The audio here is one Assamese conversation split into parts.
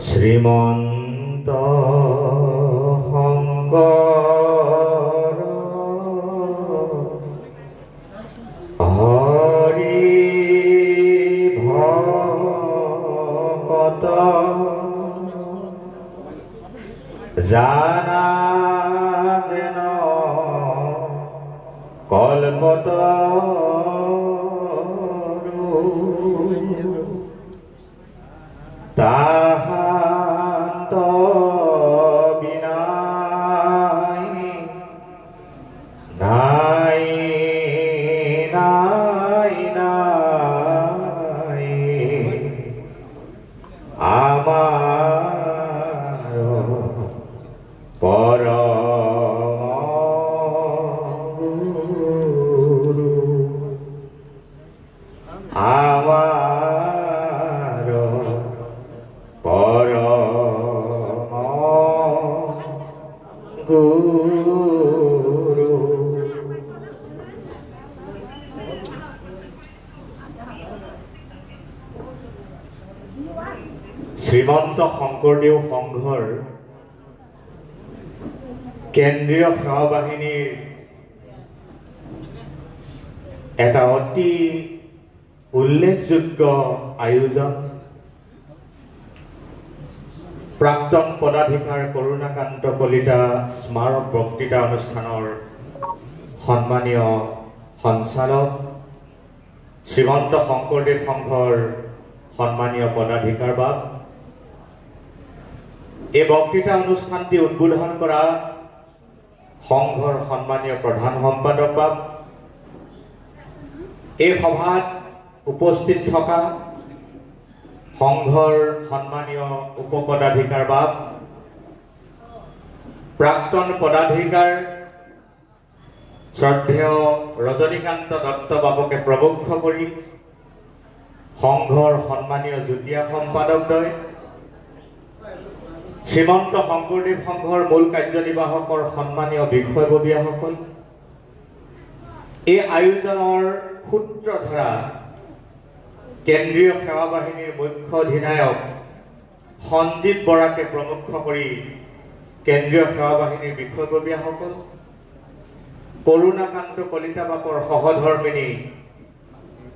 শ্ৰীমন্ত শঙ্কৰ হৰি ভকত জানা যেন কল্পতৰু তাহান্ত বিনাই নাই নাই নাই আমাৰ পৰম গুৰু আমাৰ পৰম গুৰু। শ্ৰীমন্ত শংকৰদেৱ সংঘৰ কেন্দ্ৰীয় সেৱা বাহিনীৰ এটা অতি উল্লেখযোগ্য আয়োজন প্ৰাক্তন পদাধিকাৰ কৰুণাকান্ত কলিতা স্মাৰক বক্তৃতা অনুষ্ঠানৰ সন্মানীয় সঞ্চালক শ্ৰীমন্ত শংকৰদেৱ সংঘৰ সন্মানীয় পদাধিকাৰবাদ, এই বক্তৃতা অনুষ্ঠানটি উদ্বোধন কৰা সংঘৰ সন্মানীয় প্ৰধান সম্পাদক বাব, এই সভাত উপস্থিত থকা সংঘৰ সন্মানীয় উপপদাধিকাৰ বাব, প্ৰাক্তন পদাধিকাৰ শ্ৰদ্ধেয় ৰজনীকান্ত দত্ত বাবুকে প্ৰমুখ কৰি সংঘৰ সন্মানীয় যুটীয়া সম্পাদকদ্বয়, শ্ৰীমন্ত শংকৰদেৱ সংঘৰ মূল কাৰ্যনিৰ্বাহকৰ সন্মানীয় বিষয়ববীয়াসকল, এই আয়োজনৰ সূত্ৰধাৰা কেন্দ্ৰীয় সেৱা বাহিনীৰ মুখ্য অধিনায়ক সঞ্জীৱ বৰাকে প্ৰমুখ কৰি কেন্দ্ৰীয় সেৱা বাহিনীৰ বিষয়ববীয়াসকল, কৰুণাকান্ত কলিতা বাপৰ সহধৰ্মিনী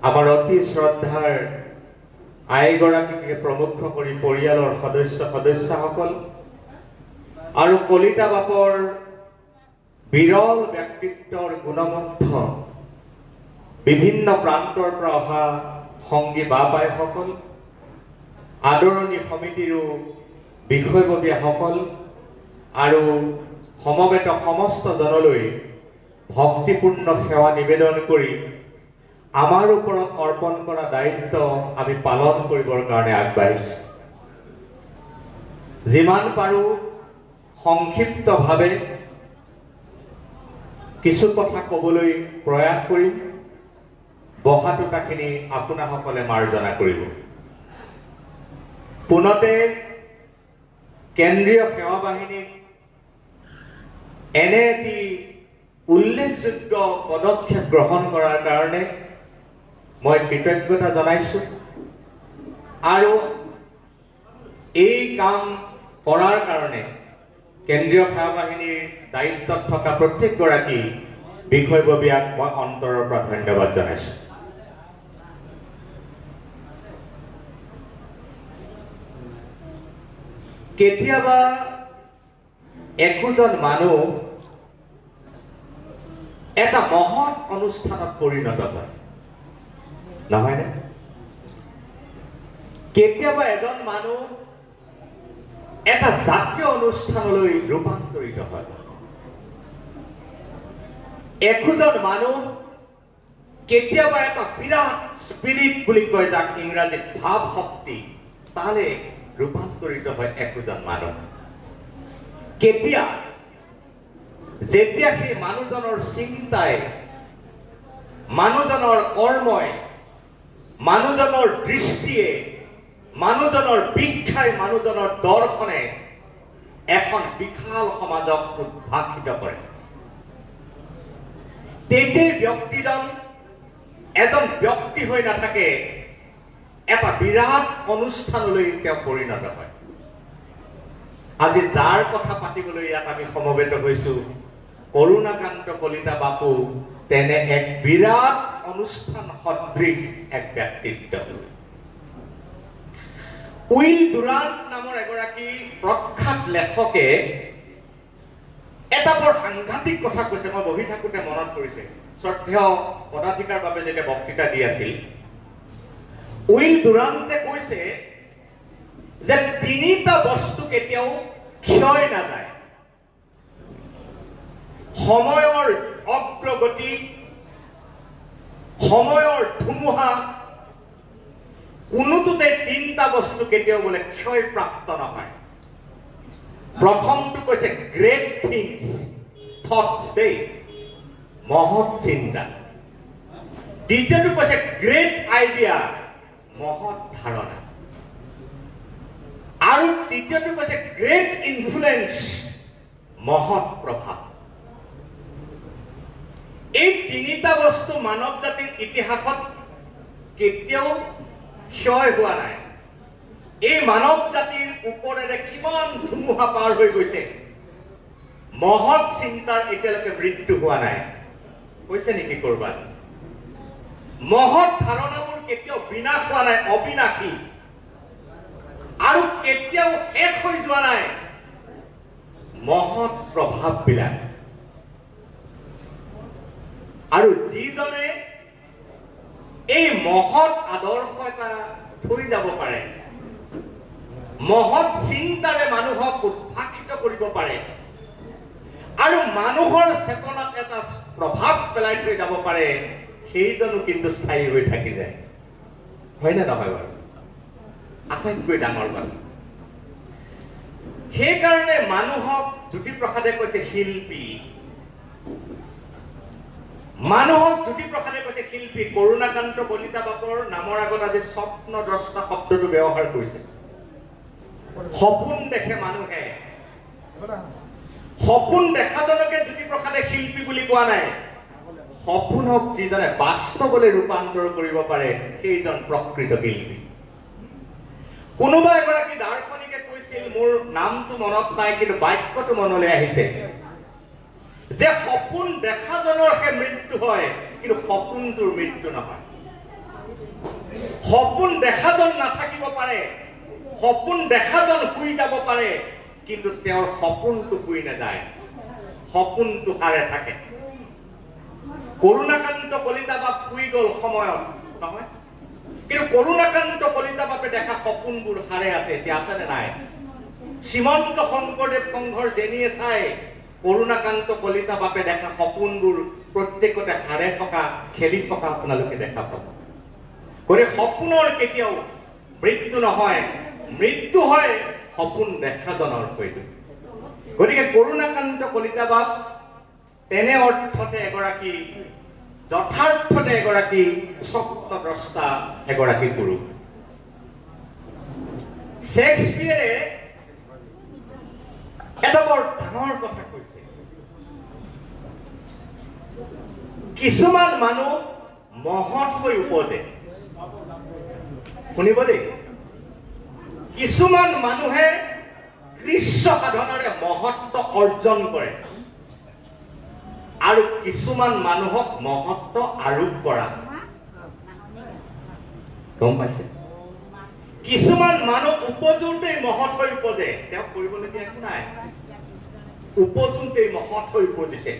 আমাৰ অতি শ্ৰদ্ধাৰ আইগৰাকীকে প্ৰমুখ কৰি পৰিয়ালৰ সদস্যসকল আৰু কলিতা বাপৰ বিৰল ব্যক্তিত্বৰ গুণমুগ্ধ বিভিন্ন প্ৰান্তৰ পৰা অহা সংগী বাপাইসকল, আদৰণী সমিতিৰো বিষয়ববীয়াসকল আৰু সমবেত সমস্ত জনলৈ ভক্তিপূৰ্ণ সেৱা নিবেদন কৰি আমাৰ ওপৰত অৰ্পণ কৰা দায়িত্ব আমি পালন কৰিবৰ কাৰণে আগবাঢ়িছোঁ। যিমান পাৰোঁ সংক্ষিপ্তভাৱে কিছু কথা ক'বলৈ প্ৰয়াস কৰিম, বহাটোটাখিনি আপোনাসকলে মাৰ্জনা কৰিব। পোনতে কেন্দ্ৰীয় সেৱা বাহিনীক এনে এটি উল্লেখযোগ্য পদক্ষেপ গ্ৰহণ কৰাৰ কাৰণে মই কৃতজ্ঞতা জনাইছোঁ আৰু এই কাম কৰাৰ কাৰণে কেন্দ্ৰীয় সেৱা বাহিনীৰ দায়িত্বত থকা প্ৰত্যেকগৰাকী বিষয়ববীয়াক মই অন্তৰৰ পৰা ধন্যবাদ জনাইছোঁ। কেতিয়াবা একোজন মানুহ এটা মহৎ অনুষ্ঠানত পৰিণত হয়, নহয়নে? কেতিয়াবা এজন মানুহ এটা জাতীয় অনুষ্ঠানলৈ ৰূপান্তৰিত হয়। একোজন মানুহ কেতিয়াবা এটা বিৰাট স্পিৰিট বুলি কয়, যাক ইংৰাজীত ভাৱ শক্তি, তালে ৰূপান্তৰিত হয় একোজন মানুহ। কেতিয়া যেতিয়া সেই মানুহজনৰ চিন্তাই, মানুহজনৰ কৰ্মই, মানুহজনৰ দৃষ্টিয়ে, মানুহজনৰ বিখ্যাই, মানুহজনৰ দৰ্শনে এখন বিশাল সমাজক উদ্ভাসিত কৰে, তেতিয়াই ব্যক্তিজন এজন ব্যক্তি হৈ নাথাকে, এটা বিৰাট অনুষ্ঠানলৈ তেওঁ পৰিণত হয়। আজি যাৰ কথা পাতিবলৈ ইয়াত আমি সমবেত হৈছো, কৰুণাকান্ত কলিতা বাপু তেনে এক বিৰাট অনুষ্ঠান সদৃশ এক ব্যক্তিত্ব। উইল ডুৰাণ্ট নামৰ এগৰাকী প্ৰখ্যাত লেখকে এটা বৰ সাংঘাতিক কথা কৈছে। মই বহি থাকোঁতে মনত পৰিছে, শ্ৰদ্ধেয় পদাধিকাৰ বাবে যেতিয়া বক্তৃতা দি আছিল, উইল ডুৰাণ্টে কৈছে যে তিনিটা বস্তু কেতিয়াও ক্ষয় নাযায়: সময়ৰ অগ্ৰগতি, সময়ৰ ধুমুহা, কোনোটোতে তিনিটা বস্তু কেতিয়াও বোলে ক্ষয়প্ৰাপ্ত নহয়। প্ৰথমটো কৈছে গ্ৰেট থিংছ, থটছ দেই, মহৎ চিন্তা। দ্বিতীয়টো কৈছে গ্ৰেট আইডিয়া, মহৎ ধাৰণা। আৰু তৃতীয়টো কৈছে গ্ৰেট ইনফ্লুৱেঞ্চ, মহৎ প্ৰভাৱ। এই তিনিটা বস্তু মানৱ জাতিৰ ইতিহাসত কেতিয়াও ক্ষয় হোৱা নাই। এই মানৱ জাতিৰ ওপৰেৰে কিমান ধুমুহা পাৰ হৈ গৈছে, মহৎ চিন্তাৰ এতিয়ালৈকে মৃত্যু হোৱা নাই। হৈছে নেকি কৰবাত? মহৎ ধাৰণাবোৰ কেতিয়াও বিনাশ হোৱা নাই, অবিনাশী। আৰু কেতিয়াও শেষ হৈ যোৱা নাই মহৎ প্ৰভাৱবিলাক। আৰু যিজনে এই মহৎ আদৰ্শ এটা থৈ যাব পাৰে, মহৎ চিন্তাৰে মানুহক উদ্ভাসিত কৰিব পাৰে আৰু মানুহৰ চেতনাত এটা প্ৰভাৱ পেলাই থৈ যাব পাৰে, সেইজনো কিন্তু স্থায়ী হৈ থাকি যায়। হয়নে নহয় বাৰু? আটাইতকৈ ডাঙৰ কথা। সেইকাৰণে মানুহক জ্যোতিপ্ৰসাদে কৈছে শিল্পী। মানুহক জ্যোতিপ্ৰসাদে কৈছে শিল্পী। কৰুণাকান্ত কলিতা বাপৰ নামৰ আগত আজি স্বপ্নদ্ৰষ্টা শব্দটো ব্যৱহাৰ কৰিছে। সপোন দেখে মানুহে, সপোন দেখাজনকে জ্যোতিপ্ৰসাদে শিল্পী বুলি কোৱা নাই। সপোনক যিজনে বাস্তৱলৈ ৰূপান্তৰ কৰিব পাৰে, সেইজন প্ৰকৃত শিল্পী। কোনোবা এগৰাকী দাৰ্শনিকে কৈছিল, মোৰ নামটো মনত নাই কিন্তু বাক্যটো মনলৈ আহিছে, যে সপোন দেখাজনৰহে মৃত্যু হয়, কিন্তু সপোনটোৰ মৃত্যু নহয়। সপোন দেখাজন নাথাকিব পাৰে, সপোন দেখাজন শুই যাব পাৰে, কিন্তু তেওঁৰ সপোনটো শুই নাযায়, সপোনটো সাৰে থাকে। কৰুণাকান্ত কলিতা বাপ শুই গ'ল সময়ত, নহয়? কিন্তু কৰুণাকান্ত কলিতা বাপে দেখা সপোনবোৰ সাৰে আছে। এতিয়া আছে নে নাই? শ্ৰীমন্ত শংকৰদেৱ সংঘৰ যেনিয়ে চাই কৰুণাকান্ত কলিতা বাপে দেখা সপোনবোৰ প্ৰত্যেকতে সাৰে থকা, খেলি থকা আপোনালোকে দেখা পাব। গতিকে সপোনৰ কেতিয়াও মৃত্যু নহয়, মৃত্যু হয় সপোন দেখাজনৰ সৈতে। গতিকে কৰুণাকান্ত কলিতা বাপ তেনে অৰ্থতে এগৰাকী, যথাৰ্থতে এগৰাকী স্বপ্নদ্ৰষ্টা, এগৰাকী গুৰু। শেক্সপিয়াৰে এটা বৰ ডাঙৰ কথা কৈছে। কিছুমান মানুহ মহৎ হৈ উপজে। শুনিব দেই, কিছুমান মানুহে কৃষ্ণ সাধনাৰে মহত্ব অৰ্জন কৰে আৰু কিছুমান মানুহক মহত্ব আৰোপ কৰা। গম পাইছে? কিছুমান মানুহ উপজোতেই মহৎ হৈ উপজে, তেওঁ কৰিবলগীয়া একো নাই, উপজোতেই মহৎ হৈ উপজিছে।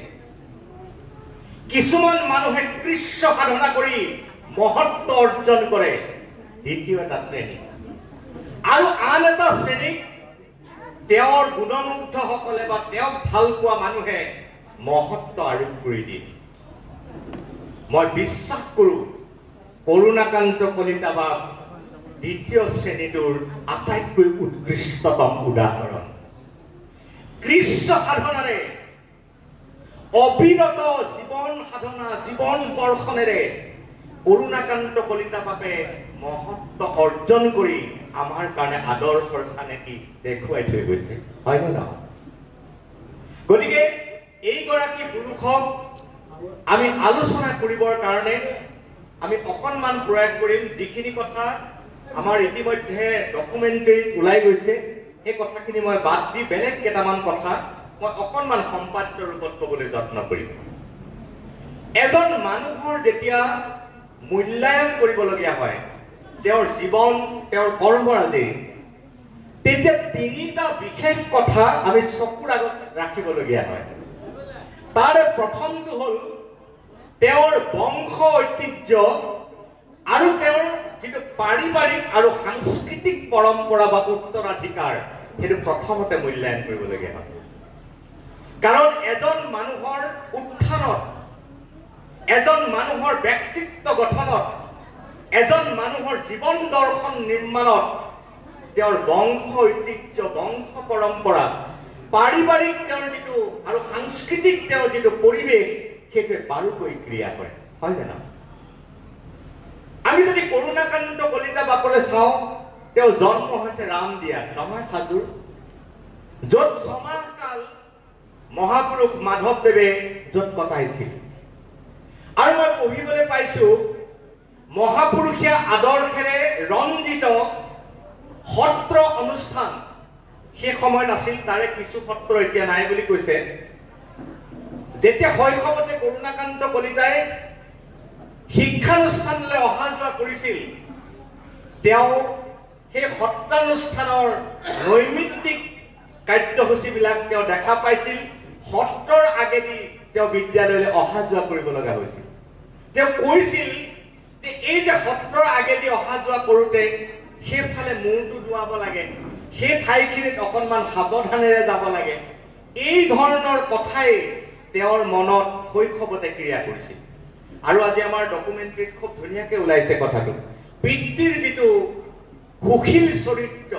কিছুমান মানুহে কৃষ্ণ সাধনা কৰি মহত্ব অৰ্জন কৰে, দ্বিতীয় এটা শ্ৰেণী। আৰু আন এটা শ্ৰেণীক তেওঁৰ গুণমুগ্ধসকলে বা তেওঁক ভাল পোৱা মানুহে মহত্ব আৰোপ কৰি দিয়ে। মই বিশ্বাস কৰো কৰুণাকান্ত কলিতা বাপ দ্বিতীয় শ্ৰেণীটোৰ আটাইতকৈ উৎকৃষ্টতম উদাহৰণ। কৃষ্ণ সাধনাৰে, অবিৰত জীৱন সাধনা, জীৱন দৰ্শনেৰে কৰুণাকান্ত কলিতা বাপে মহত্ব অৰ্জন কৰি আমাৰ কাৰণে আদৰ্শৰ চানেকি দেখুৱাই থৈ গৈছে। হয় নে নহয়? গতিকে এইগৰাকী পুৰুষক আমি আলোচনা কৰিবৰ কাৰণে আমি অকণমান প্ৰয়াস কৰিম, যিখিনি কথা আমাৰ ইতিমধ্যে ডকুমেণ্টাৰীত ওলাই গৈছে। সেই কথাখিনি মই বাদ দি বেলেগ কেইটামান কথা মই অকণমান সম্পাদ্য ৰূপত ক'বলৈ যত্ন কৰিম। এজন মানুহৰ যেতিয়া মূল্যায়ন কৰিবলগীয়া হয় তেওঁৰ জীৱন, তেওঁৰ কৰ্মৰাজি, তেতিয়া তিনিটা বিশেষ কথা আমি চকুৰ আগত ৰাখিবলগীয়া হয়। তাৰে প্ৰথমটো হ'ল তেওঁৰ বংশ ঐতিহ্য আৰু তেওঁৰ যিটো পাৰিবাৰিক আৰু সাংস্কৃতিক পৰম্পৰা বা উত্তৰাধিকাৰ, সেইটো প্ৰথমতে মূল্যায়ন কৰিবলগীয়া হয়। কাৰণ এজন মানুহৰ উত্থানত, এজন মানুহৰ ব্যক্তিত্ব গঠনত, এজন মানুহৰ জীৱন দৰ্শন নিৰ্মাণত তেওঁৰ বংশ ঐতিহ্য, বংশ পৰম্পৰা, পাৰিবাৰিক তেওঁৰ যিটো আৰু সাংস্কৃতিক তেওঁৰ যিটো পৰিৱেশ, সেইটোৱে বাৰুকৈ ক্ৰিয়া কৰে, হয় নে নহয়? আমি যদি কৰুণাকান্ত কলিতা বাপলৈ চাওঁ, তেওঁ জন্ম হৈছে ৰামদিয়াত, নহয় হাজোৰ, য'ত ছমাহ কাল মহাপুৰুষ মাধৱদেৱে য'ত কটাইছিল। আৰু মই পঢ়িবলৈ পাইছো মহাপুৰুষীয়া আদৰ্শেৰে ৰঞ্জিত সত্ৰ অনুষ্ঠান সেই সময়ত আছিল। তাৰে কিছু সত্ৰ এতিয়া নাই বুলি কৈছে। যেতিয়া শৈশৱতে কৰুণাকান্ত কলিতাই শিক্ষানুষ্ঠানলৈ অহা যোৱা কৰিছিল, তেওঁ সেই সত্ৰানুষ্ঠানৰ নৈমিত্তিক কাৰ্যসূচীবিলাক তেওঁ দেখা পাইছিল। সত্ৰৰ আগেদি তেওঁ বিদ্যালয়লৈ অহা যোৱা কৰিব লগা হৈছিল। তেওঁ কৈছিল যে এই যে সত্ৰৰ আগেদি অহা যোৱা কৰোঁতে সেইফালে মূৰটো ধুৱাব লাগে, সেই ঠাইখিনিত অকণমান সাৱধানেৰে যাব লাগে, এই ধৰণৰ কথাই তেওঁৰ মনত শৈশৱতে ক্ৰিয়া কৰিছিল। আৰু আজি আমাৰ ডকুমেণ্টাৰীত খুব ধুনীয়াকৈ ওলাইছে কথাটো। পিতৃৰ যিটো সুশীল চৰিত্ৰ,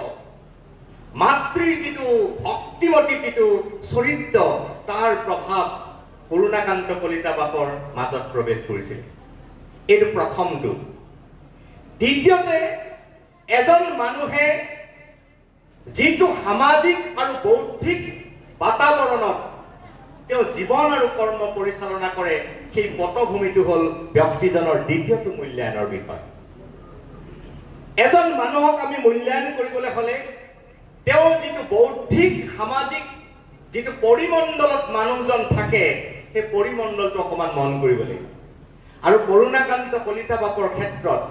মাতৃৰ যিটো ভক্তিমতী যিটো চৰিত্ৰ, তাৰ প্ৰভাৱ কৰুণাকান্ত কলিতা বাপৰ মাজত প্ৰৱেশ কৰিছিল। এইটো প্ৰথমটো। দ্বিতীয়তে, এজন মানুহে যিটো সামাজিক আৰু বৌদ্ধিক বাতাবৰণত তেওঁ জীৱন আৰু কৰ্ম পৰিচালনা কৰে, সেই পটভূমিটো হ'ল ব্যক্তিজনৰ দ্বিতীয়টো মূল্যায়নৰ বিষয়। এজন মানুহক আমি মূল্যায়ন কৰিবলৈ হ'লে তেওঁ যিটো বৌদ্ধিক সামাজিক যিটো পৰিমণ্ডলত মানুহজন থাকে, সেই পৰিমণ্ডলটো অকণমান মন কৰিব লাগিব। আৰু কৰুণাকান্ত কলিতা বাপৰ ক্ষেত্ৰত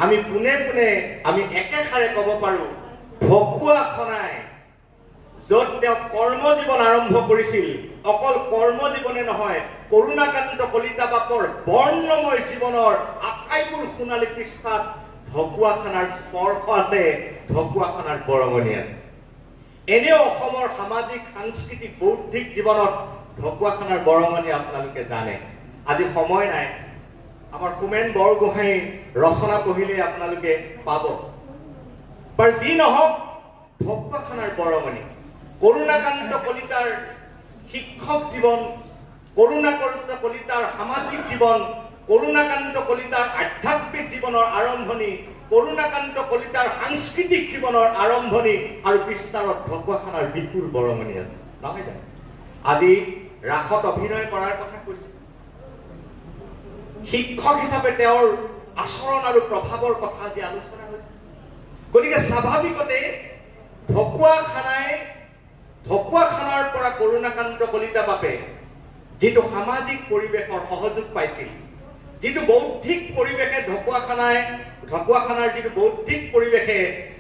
আমি পোনে পোনে আমি একেষাৰে ক'ব পাৰোঁ, ঢকুৱাখনাই য'ত তেওঁ কৰ্মজীৱন আৰম্ভ কৰিছিল, অকল কৰ্মজীৱনে নহয়, কৰুণাকান্ত কলিতা বাপৰ বৰ্ণময় জীৱনৰ আটাইবোৰ সোণালী পৃষ্ঠাত ঢকুৱাখানাৰ স্পৰ্শ আছে, ঢকুৱাখানাৰ বৰঙণি আছে। এনেও অসমৰ সামাজিক সাংস্কৃতিক বৌদ্ধিক জীৱনত ঢকুৱাখানাৰ বৰঙণি আপোনালোকে জানে। আজি সময় নাই, আমাৰ হোমেন বৰগোহাঁইৰ ৰচনা পঢ়িলে আপোনালোকে পাব। বাৰু যি নহওক, ঢকুৱাখানাৰ বৰঙণি, কৰুণাকান্ত কলিতাৰ শিক্ষক জীৱন, কৰুণাকান্ত কলিতাৰ সামাজিক জীৱন, কৰুণাকান্ত কলিতাৰ আধ্যাত্মিক জীৱনৰ আৰম্ভণি, কৰুণাকান্ত কলিতাৰ সাংস্কৃতিক জীৱনৰ আৰম্ভণি আৰু বিস্তাৰত ঢকুৱাখানাৰ বিপুল বৰঙণি আছে, নহয় জানো? আজি ৰাসত অভিনয় কৰাৰ কথা কৈছে, শিক্ষক হিচাপে তেওঁৰ আচৰণ আৰু প্ৰভাৱৰ কথা আজি আলোচনা হৈছে। গতিকে স্বাভাৱিকতে ঢকুৱাখানাৰ পৰা কৰুণাকান্ত কলিতা বাপে যিটো সামাজিক পৰিৱেশৰ সহযোগ পাইছিল, যিটো বৌদ্ধিক পৰিৱেশে ঢকুৱাখানাৰ যিটো বৌদ্ধিক পৰিৱেশে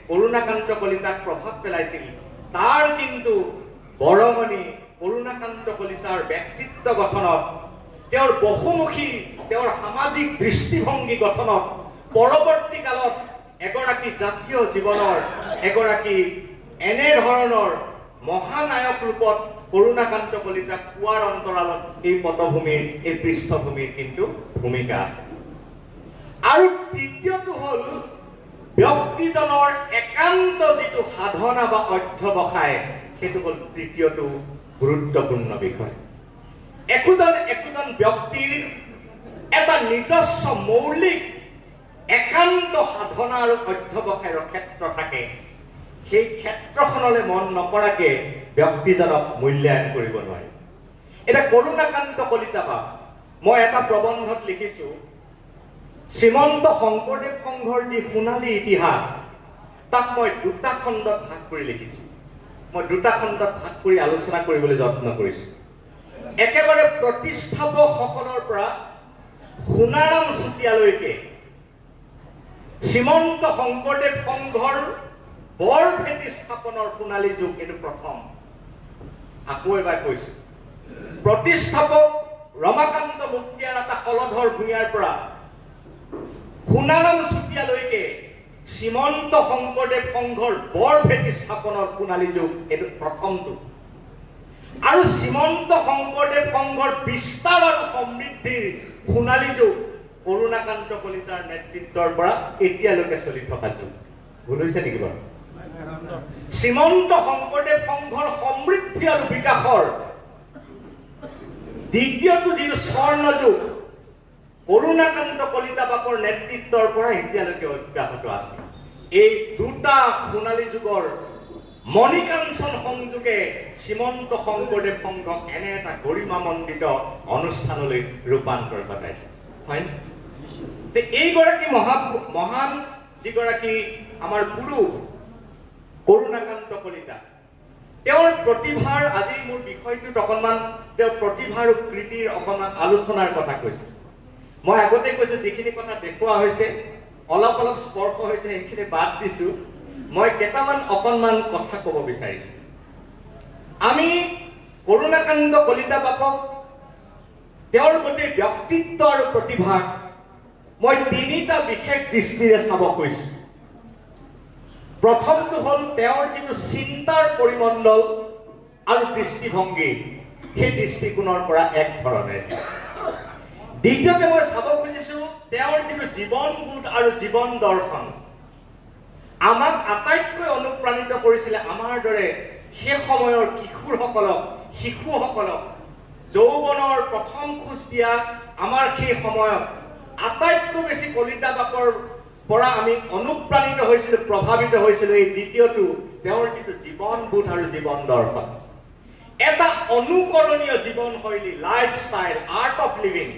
কৰুণাকান্ত কলিতাক প্ৰভাৱ পেলাইছিল, তাৰ কিন্তু বৰঙণি কৰুণাকান্ত কলিতাৰ ব্যক্তিত্ব গঠনত, তেওঁৰ বহুমুখী তেওঁৰ সামাজিক দৃষ্টিভংগী গঠনত, পৰৱৰ্তী কালত এগৰাকী জাতীয় জীৱনৰ এগৰাকী এনেধৰণৰ মহানায়ক ৰূপত কৰুণাকান্ত কলিতাক পোৱাৰ অন্তৰালত এই পটভূমিৰ, এই পৃষ্ঠভূমিৰ কিন্তু ভূমিকা আছে। আৰু তৃতীয়টো হ'ল ব্যক্তিজনৰ একান্ত যিটো সাধনা বা অধ্যৱসায়, সেইটো হ'ল তৃতীয়টো গুৰুত্বপূৰ্ণ বিষয়। একোজন ব্যক্তিৰ এটা নিজস্ব মৌলিক একান্ত সাধনা আৰু অধ্যৱসায়ৰ ক্ষেত্ৰ থাকে। সেই ক্ষেত্ৰখনলৈ মন নকৰাকে ব্যক্তিজনক মূল্যায়ন কৰিব নোৱাৰি। এতিয়া কৰুণাকান্ত কলিতা বাপ, মই এটা প্ৰবন্ধত লিখিছো শ্ৰীমন্ত শংকৰদেৱ সংঘৰ যি সোণালী ইতিহাস তাক মই দুটা খণ্ডত ভাগ কৰি লিখিছোঁ। মই দুটা খণ্ডত ভাগ কৰি আলোচনা কৰিবলৈ যত্ন কৰিছোঁ। একেবাৰে প্ৰতিষ্ঠাপকসকলৰ পৰা সোণাৰাম চুতীয়ালৈকে শ্ৰীমন্ত শংকৰদেৱ সংঘৰ বৰভেটি স্থাপনৰ সোণালী যুগ, এইটো প্ৰথম। আকৌ এবাৰ কৈছোঁ, প্ৰতিষ্ঠাপক ৰমাকান্ত মুক্তিয়াৰ এটা হলধৰ ভূঞাৰ পৰা সোণাৰাম চুতীয়ালৈকে শ্ৰীমন্ত শংকৰদেৱ সংঘৰ বৰভেটি স্থাপনৰ সোণালী যুগ, এইটো প্ৰথমটো। আৰু শ্ৰীমন্ত শংকৰদেৱ সংঘৰ বিস্তাৰ আৰু সমৃদ্ধিৰ সোণালী যুগ কৰুণাকান্ত কলিতাৰ নেতৃত্বৰ পৰা এতিয়ালৈকে চলি থকা যুগ। ভুল হৈছে নেকি বাৰু? শ্ৰীমন্ত শংকৰদেৱ সংঘৰ সমৃদ্ধি আৰু বিকাশৰ দ্বিতীয়টো যিটো স্বৰ্ণ যুগ কৰুণাকান্ত কলিতা বাপৰ নেতৃত্বৰ পৰা এতিয়ালৈকে অব্যাহত আছে। এই দুটা সোণালী যুগৰ মণিকাঞ্চন সংযোগে শ্ৰীমন্ত শংকৰদেৱ সংঘক এনে এটা গৰিমামণ্ডিত অনুষ্ঠানলৈ ৰূপান্তৰ ঘটাইছে, হয়? এইগৰাকী মহান যিগৰাকী আমাৰ পুৰুষ কৰুণাকান্ত কলিতা, তেওঁৰ প্ৰতিভাৰ, আজি মোৰ বিষয়টোত অকণমান তেওঁৰ প্ৰতিভা আৰু কৃতিৰ অকণমান আলোচনাৰ কথা কৈছে। মই আগতে কৈছোঁ যিখিনি কথা দেখুওৱা হৈছে, অলপ অলপ স্পৰ্শ হৈছে, সেইখিনি বাদ দিছোঁ। মই কেইটামান অকণমান কথা ক'ব বিচাৰিছোঁ। আমি কৰুণাকান্ত কলিতা বাপক, তেওঁৰ গোটেই ব্যক্তিত্ব আৰু প্ৰতিভাক মই তিনিটা বিশেষ দৃষ্টিৰে চাব কৈছোঁ। প্ৰথমটো হ'ল তেওঁৰ যিটো চিন্তাৰ পৰিমণ্ডল আৰু দৃষ্টিভংগী, সেই দৃষ্টিকোণৰ পৰা এক ধৰণে। দ্বিতীয়তে মই চাব খুজিছোঁ তেওঁৰ যিটো জীৱনবোধ আৰু জীৱন দৰ্শন, আমাক আটাইতকৈ অনুপ্ৰাণিত কৰিছিলে আমাৰ দৰে সেই সময়ৰ কিশোৰসকলক, শিশুসকলক, যৌৱনৰ প্ৰথম খোজ দিয়া আমাৰ সেই সময়ত আটাইতকৈ বেছি কলিতা বাপৰ পৰা আমি অনুপ্ৰাণিত হৈছিলোঁ, প্ৰভাৱিত হৈছিলোঁ। এই দ্বিতীয়টো তেওঁৰ যিটো জীৱনবোধ আৰু জীৱন দৰ্শন, এটা অনুকৰণীয় জীৱনশৈলী, life style, art of living.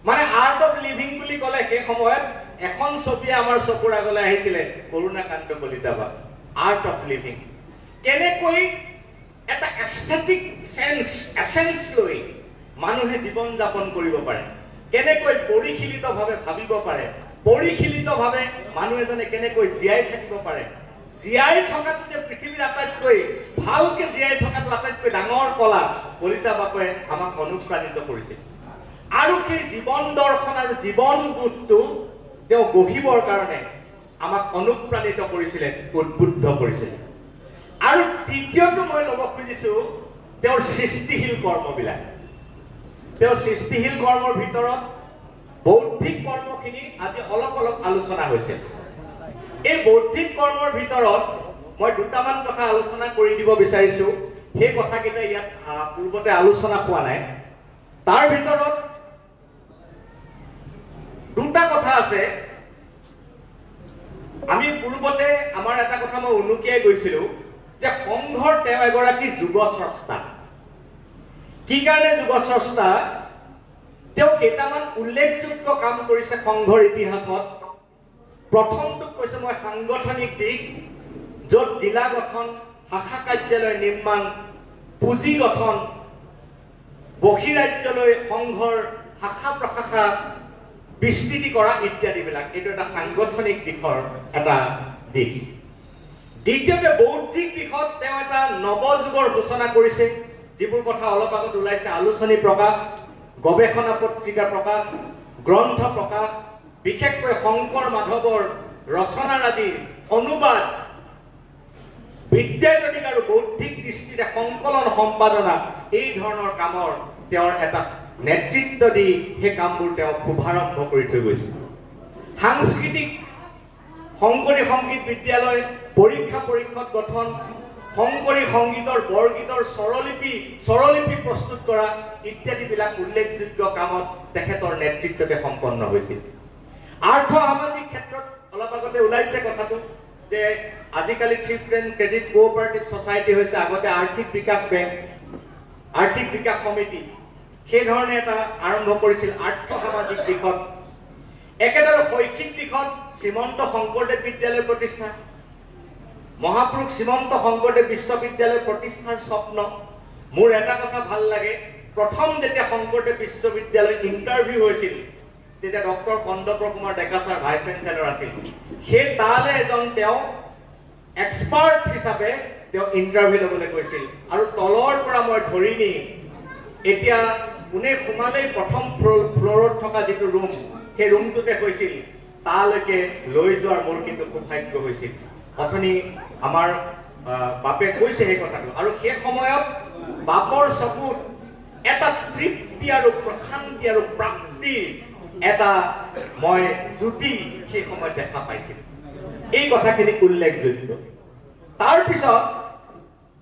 মানে আৰ্ট অফ লিভিং বুলি ক'লে সেই সময়ত এখন ছবিয়ে আমাৰ চকুৰ আগলৈ আহিছিলে, কৰুণাকান্ত কলিতা বাপ, আৰ্ট অফ লিভিং। কেনেকৈ এটা এস্থেটিক এছেন্স লৈ মানুহে জীৱন যাপন কৰিব পাৰে, কেনেকৈ পৰিশীলিতভাৱে ভাবিব পাৰে, পৰিশীলিতভাৱে মানুহ এজনে কেনেকৈ জীয়াই থাকিব পাৰে, জীয়াই থকাটো যে পৃথিৱীৰ আটাইতকৈ ভালকে জীয়াই থকাটো আটাইতকৈ ডাঙৰ কলা, কলিতা বাপে আমাক অনুপ্ৰাণিত কৰিছিল। আৰু সেই জীৱন দৰ্শন আৰু জীৱনবোধটো তেওঁ গঢ়িবৰ কাৰণে আমাক অনুপ্ৰাণিত কৰিছিলে, উদ্বুদ্ধ কৰিছিলে। আৰু তৃতীয়টো মই ল'ব খুজিছোঁ তেওঁৰ সৃষ্টিশীল কৰ্মবিলাক। তেওঁৰ সৃষ্টিশীল কৰ্মৰ ভিতৰত বৌদ্ধিক কৰ্মখিনি আজি অলপ অলপ আলোচনা হৈছে। এই বৌদ্ধিক কৰ্মৰ ভিতৰত মই দুটামান কথা আলোচনা কৰি দিব বিচাৰিছোঁ। সেই কথাকেইটা ইয়াত পূৰ্বতে আলোচনা হোৱা নাই। তাৰ ভিতৰত দুটা কথা আছে। আমি পূৰ্বতে আমাৰ এটা কথা মই উনুকিয়াই গৈছিলোঁ যে সংঘৰ তেওঁ এগৰাকী যুৱ স্ৰষ্টা। কি কাৰণে যুৱ স্ৰষ্টা? তেওঁ কেইটামান উল্লেখযোগ্য কাম কৰিছে সংঘৰ ইতিহাসত। প্ৰথমটো কৈছে মই সাংগঠনিক দিশ, য'ত জিলা গঠন, শাখা কাৰ্যালয় নিৰ্মাণ, পুঁজি গঠন, বহিৰাজ্যলৈ সংঘৰ শাখা প্ৰশাখা বিস্তৃতি কৰা ইত্যাদিবিলাক, এইটো এটা সাংগঠনিক দিশৰ এটা দিশ। দ্বিতীয়তে বৌদ্ধিক দিশত তেওঁ এটা নৱযুগৰ সূচনা কৰিছে, যিবোৰ কথা অলপ আগত ওলাইছে, আলোচনী প্ৰকাশ, গৱেষণা পত্ৰিকা প্ৰকাশ, গ্ৰন্থ প্ৰকাশ, বিশেষকৈ শংকৰ মাধৱৰ ৰচনাৰাজিৰ অনুবাদ, বিদ্যায়তনিক আৰু বৌদ্ধিক দৃষ্টিৰে সংকলন সম্পাদনা, এই ধৰণৰ কামৰ তেওঁৰ এটা নেতৃত্ব দি সেই কামবোৰ তেওঁ শুভাৰম্ভ কৰি থৈ গৈছে। সাংস্কৃতিক শংকৰী সংগীত বিদ্যালয়, পৰীক্ষা পৰীক্ষক গঠন, শংকৰী সংগীতৰ বৰগীতৰ স্বৰলিপি প্ৰস্তুত কৰা ইত্যাদিবিলাক উল্লেখযোগ্য কামত তেখেতৰ নেতৃত্বতে সম্পন্ন হৈছিল। আৰ্থ সামাজিক ক্ষেত্ৰত অলপ আগতে ওলাইছে কথাটো যে আজিকালি thrift and credit cooperative society হৈছে, আগতে আৰ্থিক বিকাশ বেংক, আৰ্থিক বিকাশ সমিতি, সেই ধৰণে এটা আৰম্ভ কৰিছিল আৰ্থ সামাজিক দিশত। একেদৰে শৈক্ষিক দিশত শ্ৰীমন্ত শংকৰদেৱ বিদ্যালয় প্ৰতিষ্ঠা, মহাপুৰুষ শ্ৰীমন্ত শংকৰদেৱ বিশ্ববিদ্যালয় প্ৰতিষ্ঠাৰ স্বপ্ন। মোৰ এটা কথা ভাল লাগে, প্ৰথম যেতিয়া শংকৰদেৱ বিশ্ববিদ্যালয় ইণ্টাৰভিউ হৈছিল তেতিয়া doctor Kandarpa Kumar Deka sir vice চেঞ্চেলৰ আছিল। সেই তালৈ এজন তেওঁ এক্সপাৰ্ট হিচাপে তেওঁ ইণ্টাৰভিউ ল'বলৈ গৈছিল আৰু তলৰ পৰা মই ধৰি নি এতিয়া কোনে সোমালেই প্ৰথম ফ্ল'ৰত থকা যিটো ৰুম সেই ৰুমটোতে কৈছিল তালৈকে লৈ যোৱাৰ মোৰ কিন্তু সৌভাগ্য হৈছিল। অথনি আমাৰ বাপে কৈছে সেই কথাটো, আৰু সেই সময়ত বাপৰ চকুত এটা তৃপ্তি আৰু প্ৰশান্তি আৰু প্ৰাপ্তিৰ এটা মই জ্যোতি সেই সময়ত দেখা পাইছিল। এই কথাখিনি উল্লেখযোগ্য। তাৰপিছত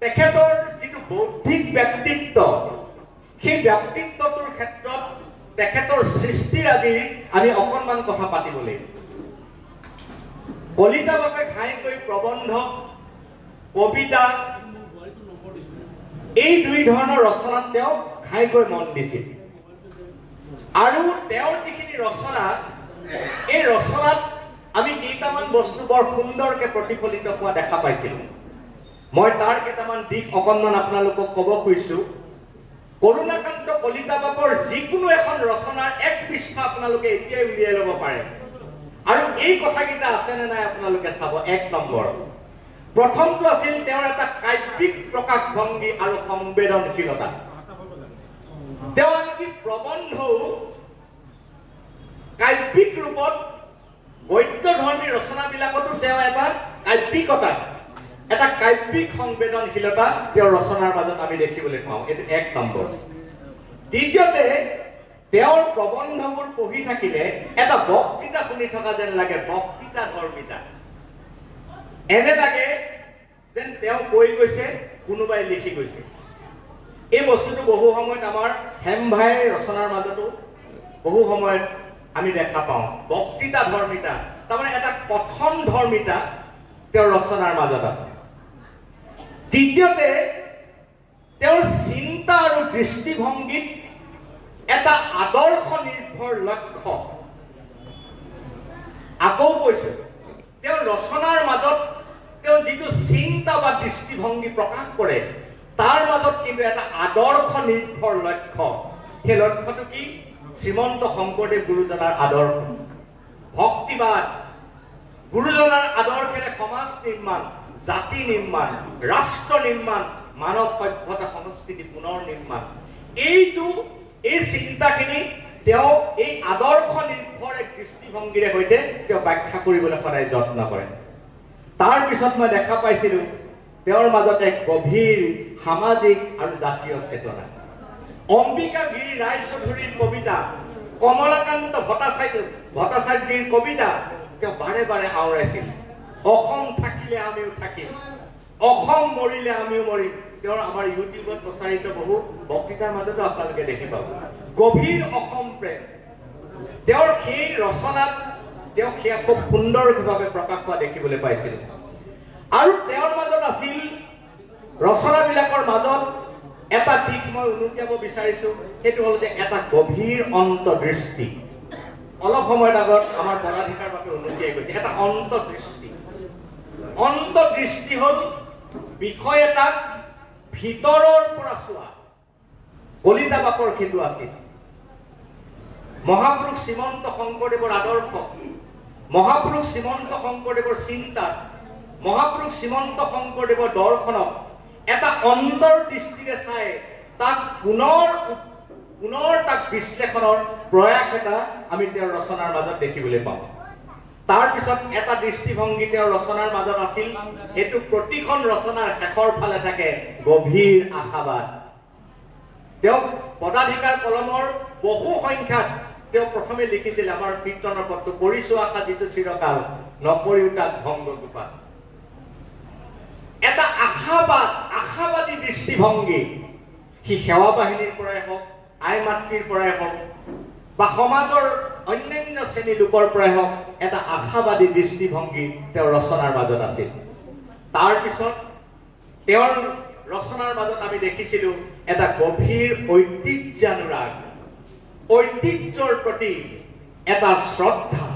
তেখেতৰ যিটো বৌদ্ধিক ব্যক্তিত্ব, সেই ব্যক্তিত্বটোৰ ক্ষেত্ৰত তেখেতৰ সৃষ্টিৰাজি আমি অকণমান কথা পাতিব লাগিব। কলিতা বাপে ঘাইকৈ প্ৰবন্ধ, কবিতা এই দুই ধৰণৰ ৰচনাত তেওঁ ঘাইকৈ মন দিছিল। আৰু তেওঁৰ যিখিনি ৰচনা, এই ৰচনাত আমি কেইটামান বস্তু বৰ সুন্দৰকে প্ৰতিফলিত হোৱা দেখা পাইছিলোঁ। মই তাৰ কেইটামান দিশ অকণমান আপোনালোকক ক'ব খুজিছো। কৰুণাকান্ত কলিতা বাপৰ যিকোনো এখন ৰচনাৰ এক পৃষ্ঠা আপোনালোকে এতিয়াই উলিয়াই ল'ব পাৰে, আৰু এই কথাকেইটা আছে নে নাই আপোনালোকে চাব। এক নম্বৰ, প্ৰথমটো আছিল তেওঁৰ এটা কাব্যিক প্ৰকাশভংগী আৰু সংবেদনশীলতা। তেওঁ আনকি প্ৰবন্ধও কাব্যিক ৰূপত, গদ্যধৰ্মী ৰচনাবিলাকতো তেওঁ এটা কাব্যিকতা, এটা কাব্যিক সংবেদনশীলতা তেওঁৰ ৰচনাৰ মাজত আমি দেখিবলৈ পাওঁ। এইটো এক নম্বৰ। দ্বিতীয়তে, তেওঁৰ প্ৰবন্ধবোৰ পঢ়ি থাকিলে এটা বক্তৃতা শুনি থকা যেন লাগে, বক্তৃতা ধৰ্মিতা। এনে লাগে যেন তেওঁ কৈ গৈছে, কোনোবাই লিখি গৈছে। এই বস্তুটো বহু সময়ত আমাৰ হেম ভাইৰ ৰচনাৰ মাজতো বহু সময়ত আমি দেখা পাওঁ। বক্তৃতা ধৰ্মিতা, তাৰমানে এটা কথন ধৰ্মিতা তেওঁৰ ৰচনাৰ মাজত আছে। তৃতীয়তে, তেওঁৰ চিন্তা আৰু দৃষ্টিভংগীত এটা আদৰ্শ নিৰ্ভৰ লক্ষ্য। আকৌ কৈছো, তেওঁৰ ৰচনাৰ মাজত তেওঁ যিটো চিন্তা বা দৃষ্টিভংগী প্ৰকাশ কৰে, তাৰ মাজত কিন্তু এটা আদৰ্শ নিৰ্ভৰ লক্ষ্য। সেই লক্ষ্যটো কি? শ্ৰীমন্ত শংকৰদেৱ গুৰুজনাৰ আদৰ্শ, ভক্তিবাদ। গুৰুজনাৰ আদৰ্শেৰে সমাজ নিৰ্মাণ, জাতি নিৰ্মাণ, ৰাষ্ট্ৰ নিৰ্মাণ, মানৱ সভ্যতা সংস্কৃতি পুনৰ নিৰ্মাণ। এই চিন্তাখিনি তেওঁ এই আদৰ্শ নিৰ্ভৰ এক দৃষ্টিভংগীৰে সৈতে তেওঁ ব্যাখ্যা কৰিবলৈ সদায় যত্ন কৰে। তাৰ পিছত মই দেখা পাইছিলো তেওঁৰ মাজত এক গভীৰ সামাজিক আৰু জাতীয় চেতনা। অম্বিকা গিৰি ৰায়চৌধুৰীৰ কবিতা, কমলাকান্ত ভট্টাচাৰ্যৰ কবিতা তেওঁ বাৰে বাৰে আওৰাইছিল। অসম থাকিলে আমিও থাকিম, অসম মৰিলে আমিও মৰিম। তেওঁৰ আমাৰ ইউটিউবত প্ৰচাৰিত বহু বক্তৃতাৰ মাজতো আপোনালোকে দেখি পাব। গভীৰ অসম প্ৰেম তেওঁৰ সেই ৰচনাত তেওঁ সেয়া খুব সুন্দৰভাৱে প্ৰকাশ হোৱা দেখিবলৈ পাইছিল। আৰু তেওঁৰ মাজত আছিল, ৰচনাবিলাকৰ মাজত এটা দিশ মই উনুকিয়াব বিচাৰিছো, সেইটো হ'ল যে এটা গভীৰ অন্তৰ্দৃষ্টি। অলপ সময়ৰ আগত আমাৰ পদাধিকাৰ বাবে উনুকিয়াই গৈছে এটা অন্তৰ্দৃষ্টি। অন্তৰ্দৃষ্টি হ'ল বিষয় এটাক ভিতৰৰ পৰা চোৱা। কলিতা বাপৰ সেইটো আছিল। মহাপুৰুষ শ্ৰীমন্ত শংকৰদেৱৰ আদৰ্শ, মহাপুৰুষ শ্ৰীমন্ত শংকৰদেৱৰ চিন্তা, মহাপুৰুষ শ্ৰীমন্ত শংকৰদেৱৰ দৰ্শনক এটা অন্তৰ্দৃষ্টিৰে চাই তাক পুনৰ তাক বিশ্লেষণৰ প্ৰয়াস এটা আমি তেওঁৰ ৰচনাৰ মাজত দেখিবলৈ পাওঁ। তাৰ পিছত এটা দৃষ্টিভংগী তেওঁৰ ৰচনাৰ মাজত আছিল, সেইটো প্ৰতিখন ৰচনাৰ শেষৰ ফালে থাকে গভীৰ আশাবাদ। তেওঁ পদাধিকাৰ কলমৰ বহু সংখ্যাত তেওঁ প্ৰথমে লিখিছিল আমাৰ কীৰ্তনৰ পদটো, কৰিছো আশা যিটো চিৰকাল নকৰিও তাক ভংগ গোপা। এটা আশাবাদী দৃষ্টিভংগী, সি সেৱা বাহিনীৰ পৰাই হওক, আই মাতৃৰ পৰাই হওক বা সমাজৰ অন্যান্য শ্ৰেণী লোকৰ পৰাই হওক, এটা আশাবাদী দৃষ্টিভংগী তেওঁৰ ৰচনাৰ মাজত আছিল। তাৰ পিছত তেওঁৰ ৰচনাৰ মাজত আমি দেখিছিলো এটা গভীৰ ঐতিহ্যানুৰাগ, ঐতিহ্যৰ প্ৰতি এটা শ্ৰদ্ধা,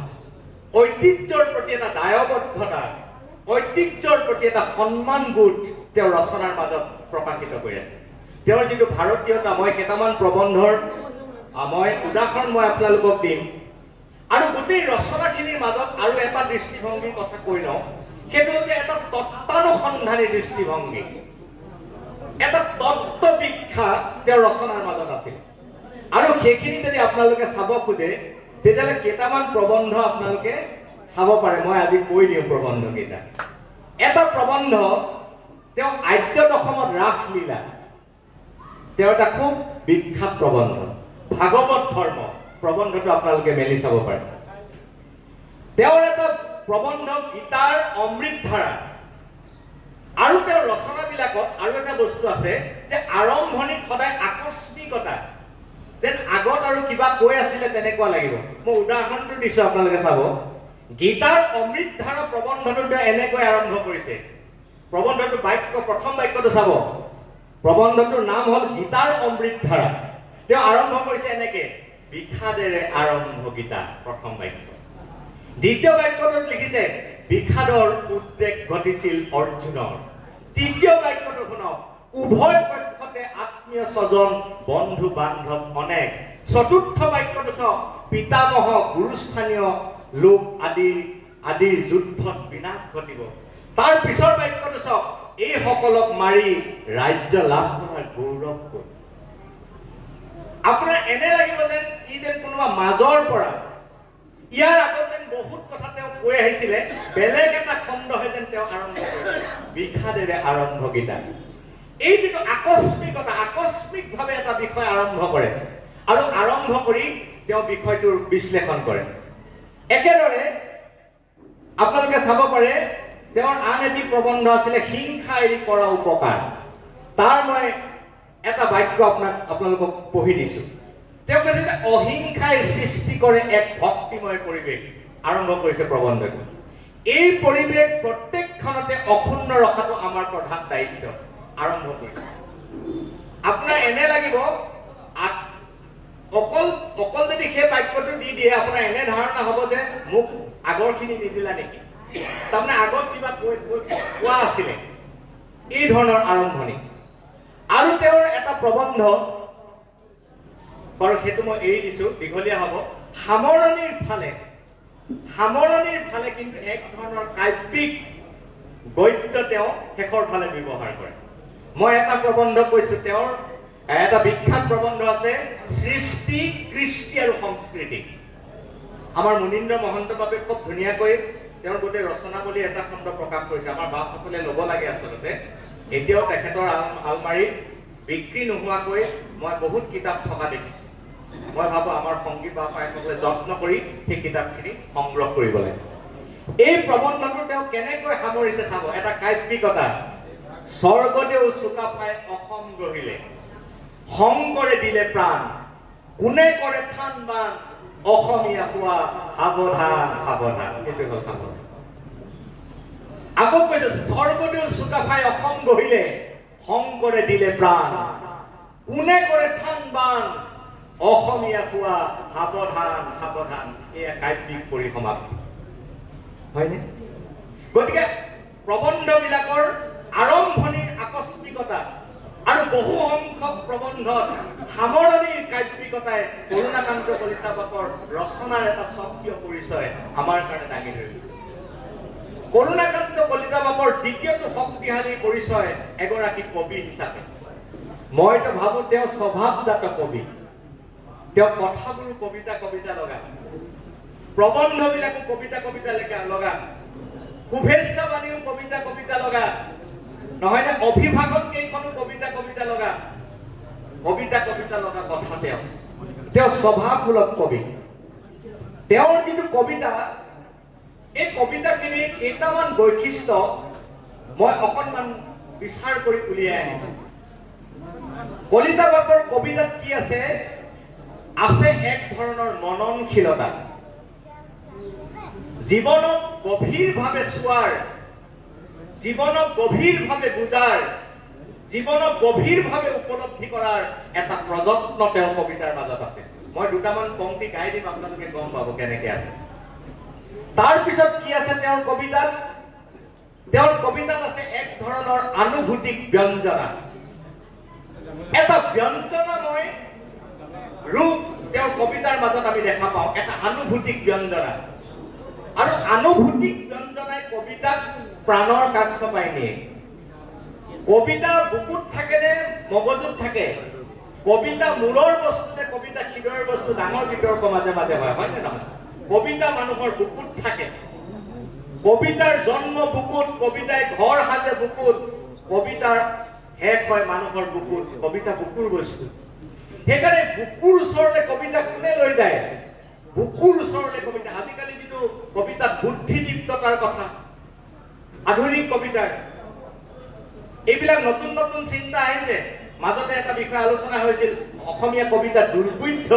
ঐতিহ্যৰ প্ৰতি এটা দায়বদ্ধতা, ঐতিহ্যৰ প্ৰতি এটা সন্মানবোধ তেওঁৰ ৰচনাৰ মাজত প্ৰকাশিত হৈ আছে। তেওঁৰ যিটো ভাৰতীয়তা, মই কেইটামান প্ৰবন্ধৰ উদাহৰণ মই আপোনালোকক দিম, আৰু গোটেই ৰচনাখিনিৰ মাজত আৰু এটা দৃষ্টিভংগীৰ কথা কৈ লওঁ। সেইটো যে এটা তত্ত্বানুসন্ধানী দৃষ্টিভংগী, এটা তত্ত্ব ব্যাখ্যা তেওঁৰ ৰচনাৰ মাজত আছিল। আৰু সেইখিনি যদি আপোনালোকে চাব খোজে তেতিয়াহ'লে কেইটামান প্ৰবন্ধ আপোনালোকে চাব পাৰে। মই আজি কৈ দিওঁ প্ৰবন্ধ কেইটা। এটা প্ৰবন্ধ তেওঁ আদ্য দশমত ৰাসলীলা, তেওঁ এটা খুব বিখ্যাত প্ৰবন্ধ। ভাগৱত ধৰ্ম প্ৰবন্ধটো আপোনালোকে মেলি চাব পাৰে। তেওঁৰ এটা প্ৰবন্ধ গীতাৰ অমৃত ধাৰা। আৰু তেওঁৰ ৰচনাবিলাকত আৰু এটা বস্তু আছে যে আৰম্ভণিত সদায় আকস্মিকতা, যেন আগত আৰু কিবা কৈ আছিলে তেনেকুৱা লাগিব। মই উদাহৰণটো দিছো, আপোনালোকে চাব। গীতাৰ অমৃত ধাৰা প্ৰবন্ধটো তেওঁ এনেকৈ আৰম্ভ কৰিছে। প্ৰবন্ধটো প্ৰথম বাক্যটো চাব। প্ৰবন্ধটোৰ নাম হ'ল গীতাৰ অমৃত ধাৰা। তেওঁ আৰম্ভ কৰিছে এনেকে, বিষাদেৰে আৰম্ভ গীতা, প্ৰথম বাক্য। দ্বিতীয় বাক্যটোত লিখিছে বিষাদৰ উদ্ৰেক ঘটিছিল অৰ্জুনৰ। তৃতীয় বাক্যটো শুনক, উভয় পক্ষতে আত্মীয় স্বজন বন্ধু বান্ধৱ অনেক। চতুৰ্থ বাক্যটো চাওক, পিতামহ গুৰুস্থানীয় লোক আদিৰ যুদ্ধত বিনাশ ঘটিব। তাৰ পিছৰ বাক্যটো চাওক, এইসকলক মাৰি ৰাজ্য লাভ কৰাৰ গৌৰৱ কৰি। আপোনাৰ এনে লাগিব যেন ই যেন কোনোবা মাজৰ পৰা, ইয়াৰ আগত যেন বহুত কথা তেওঁ কৈ আহিছিলে, বেলেগ এটা খণ্ডহে যেন তেওঁ আৰম্ভ কৰিছে। বিষাদেৰে আৰম্ভ গীতা। এই যিটো আকস্মিকতা, আকস্মিকভাৱে এটা বিষয় আৰম্ভ কৰে আৰু আৰম্ভ কৰি তেওঁ বিষয়টোৰ বিশ্লেষণ কৰে। একেদৰে আপোনালোকে চাব পাৰে তেওঁৰ আন এটি প্ৰবন্ধ আছিলে হিংসা এৰি কৰা উপকাৰ। তাৰ মই এটা বাক্য আপোনালোকক পঢ়ি দিছো। তেওঁ কৈছে যে অহিংসাই সৃষ্টি কৰে এক ভক্তিময় পৰিৱেশ। আৰম্ভ কৰিছে প্ৰবন্ধটো। এই পৰিৱেশ প্ৰত্যেকখনতে অক্ষুণ্ণ ৰখাটো আমাৰ প্ৰধান দায়িত্ব। আৰম্ভ কৰিছে। আপোনাৰ এনে লাগিব অকল যদি সেই বাক্যটো দি দিয়ে আপোনাৰ এনে ধাৰণা হ'ব যে মোক আগৰখিনি নিদিলা নেকি, তাৰমানে আগত কিবা কোৱা আছিলে, এই ধৰণৰ আৰম্ভণি। আৰু তেওঁৰ এটা প্ৰবন্ধ, বাৰু সেইটো মই এৰি দিছো, দীঘলীয়া হ'ব। সামৰণিৰ ফালে কিন্তু এক ধৰণৰ কাব্যিক গদ্য তেওঁ শেষৰ ফালে ব্যৱহাৰ কৰে। মই এটা প্ৰবন্ধ কৈছো, তেওঁৰ এটা বিখ্যাত প্ৰবন্ধ আছে সৃষ্টি, কৃষ্টি আৰু সংস্কৃতি। আমাৰ মুনীন্দ্ৰ মহন্ত বাবে খুব ধুনীয়াকৈ তেওঁৰ গোটেই ৰচনাৱলী এটা খণ্ড প্ৰকাশ কৰিছে। আমাৰ বাপসকলে ল'ব লাগে আচলতে। এতিয়াও তেখেতৰ আলমাৰীত বিক্ৰী নোহোৱাকৈ মই বহুত কিতাপ থকা দেখিছো। মই ভাবো আমাৰ সংগী বাপাসকলে যত্ন কৰি সেই কিতাপখিনি সংগ্ৰহ কৰিব লাগে। এই প্ৰবন্ধটো তেওঁ কেনেকৈ সামৰিছে চাব। এটা কাব্যিকতা। স্বৰ্গদেউ চুকাফাই অসম গঢ়িলে, শংকৰে দিলে প্ৰাণ, কোনে কৰে থান বান, অসমীয়া হোৱা সাৱধান সাৱধান। সেইটো হ'ল সাৱধান। আকৌ কৈছে স্বৰ্গদেউ চুকাফাই অসম গঢ়িলে, শংকৰে দিলে প্ৰাণ, কোনে কৰে থান বান, অসমীয়া হোৱা সাৱধান সাৱধান। এয়া কাব্যিক পৰিসমাপ্তি, হয়নে? গতিকে প্ৰবন্ধবিলাকৰ আৰম্ভণিৰ আকস্মিকতা আৰু বহু সংখ্যক প্ৰবন্ধত সামৰণিৰ কাব্যিকতাই কৰুণাকান্ত কলিতা বাপৰ ৰচনাৰ এটা স্বকীয় পৰিচয় আমাৰ কাৰণে দাঙি ধৰি গৈছে। কৰুণাকান্ত কলিতা বাপৰ দ্বিতীয়টো শক্তিশালী পৰিচয় এগৰাকী কবি হিচাপে। মইতো ভাবো তেওঁ স্বভাৱজাত কবি। তেওঁ কথাবোৰ কবিতা লগা, প্ৰবন্ধবিলাকো কবিতা লগা, শুভেচ্ছা বাণীও কবিতা লগা, নহয়নে? অভিভাষণ কেইখনো কবিতা লগা, কবিতা লগা কথা। তেওঁ স্বভাৱসুলভ কবি। তেওঁৰ যিটো কবিতা, এই কবিতাখিনিৰ কেইটামান বৈশিষ্ট্য মই অকণমান বিচাৰ কৰি উলিয়াই আনিছো। কলিতা বাপৰ কবিতাত কি আছে? আছে এক ধৰণৰ মননশীলতা, জীৱনক গভীৰভাৱে চোৱাৰ, জীৱনক গভীৰভাৱে বুজাৰ, জীৱনক গভীৰভাৱে উপলব্ধি কৰাৰ এটা প্ৰযত্ন তেওঁৰ কবিতাৰ মাজত আছে। মই দুটামান পংক্তি গাই দিম, আপোনালোকে গম পাব কেনেকে আছে। তাৰ পিছত কি আছে তেওঁৰ কবিতাত? তেওঁৰ কবিতাত আছে এক ধৰণৰ আনুভূতিক ব্যঞ্জনা, এটা ব্যঞ্জনাময় ৰূপ তেওঁৰ কবিতাৰ মাজত আমি দেখা পাওঁ, এটা আনুভূতিক ব্যঞ্জনা। আৰু আনুভূতিক ব্যঞ্জনাই কবিতাক প্ৰাণৰ কাষ চপাই নিয়ে। কবিতা বুকুত থাকে নে মগজুত থাকে? কবিতা মূৰৰ বস্তু নে কবিতা হৃদয়ৰ বস্তু? ডাঙৰ বিতৰ্ক মাজে মাজে হয়, হয় নে নহয়? কবিতা মানুহৰ বুকুত থাকে। কবিতাৰ জন্ম বুকুত, কবিতাই ঘৰ সাজে বুকুত, কবিতাৰ শেষ হয় মানুহৰ বুকুত। কবিতা বুকুৰ বস্তু। সেইকাৰণে বুকুৰ ওচৰলৈ কবিতা কোনে লৈ যায়? বুকুৰ ওচৰলৈ কবিতা। আজিকালি যিটো কবিতাত বুদ্ধিদীপ্ততাৰ কথা, আধুনিক কবিতাৰ এইবিলাক নতুন নতুন চিন্তা আহিছে। মাজতে এটা বিষয় আলোচনা হৈছিল, অসমীয়া কবিতা দুৰ্বোধ্য।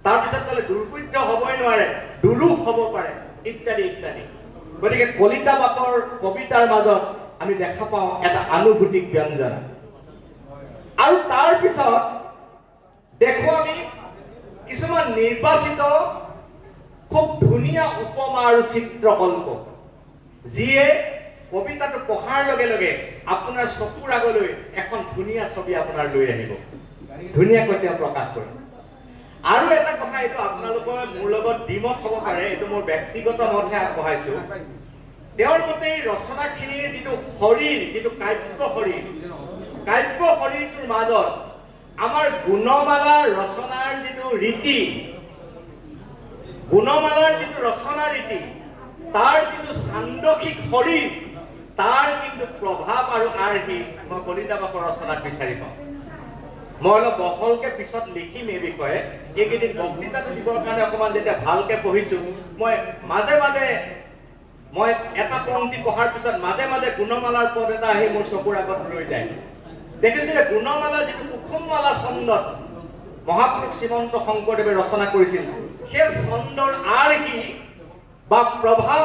তাৰপিছত ক'লে দুৰ্বোধ্য হ'বই নোৱাৰে, দুৰূহ হ'ব পাৰে, ইত্যাদি ইত্যাদি। গতিকে কলিতা বাপৰ কবিতাৰ মাজত আমি দেখা পাওঁ এটা আনুভূতিক ব্যঞ্জনা। আৰু তাৰ পিছত দেখো আমি কিছুমান নিৰ্বাচিত খুব ধুনীয়া উপমা আৰু চিত্ৰকল্প, যিয়ে কবিতাটো পঢ়াৰ লগে লগে আপোনাৰ চকুৰ আগলৈ এখন ধুনীয়া ছবি আপোনাৰ লৈ আহিব, ধুনীয়াকৈ তেওঁ প্ৰকাশ কৰে। আৰু এটা কথা, এইটো আপোনালোকৰ মোৰ লগত দ্বিমত হ'ব পাৰে, এইটো মোৰ ব্যক্তিগত মতহে আগবঢ়াইছো। তেওঁৰ মতে ৰচনাখিনিৰ যিটো শৰীৰ, যিটো কাব্য শৰীৰটোৰ মাজত আমাৰ গুণমালা ৰচনাৰ যিটো ৰীতি, গুণমালাৰ যিটো ৰচনা ৰীতি, তাৰ যিটো ছান্দসিক শৰীৰ, তাৰ কিন্তু প্ৰভাৱ আৰু আৰ্হি মই কলিতা বাপৰ ৰচনাত বিচাৰি পাওঁ। মই অলপ বহলকে পিছত লিখিম এই বিষয়ে। এইকেইদিন বক্তৃতাটো দিবৰ কাৰণে অকণমান যেতিয়া ভালকে পঢ়িছো, মই মাজে মাজে এটা পংক্তি পঢ়াৰ পিছত মাজে মাজে গুণমালাৰ পদ এটা আহি মোৰ চকুৰ আগত ৰৈ যায়। দেখিছো যে গুণমালা যিটো কুসুমমালা ছন্দত মহাপুৰুষ শ্ৰীমন্ত শংকৰদেৱে ৰচনা কৰিছিল, সেই ছন্দৰ আৰ্হি বা প্ৰভাৱ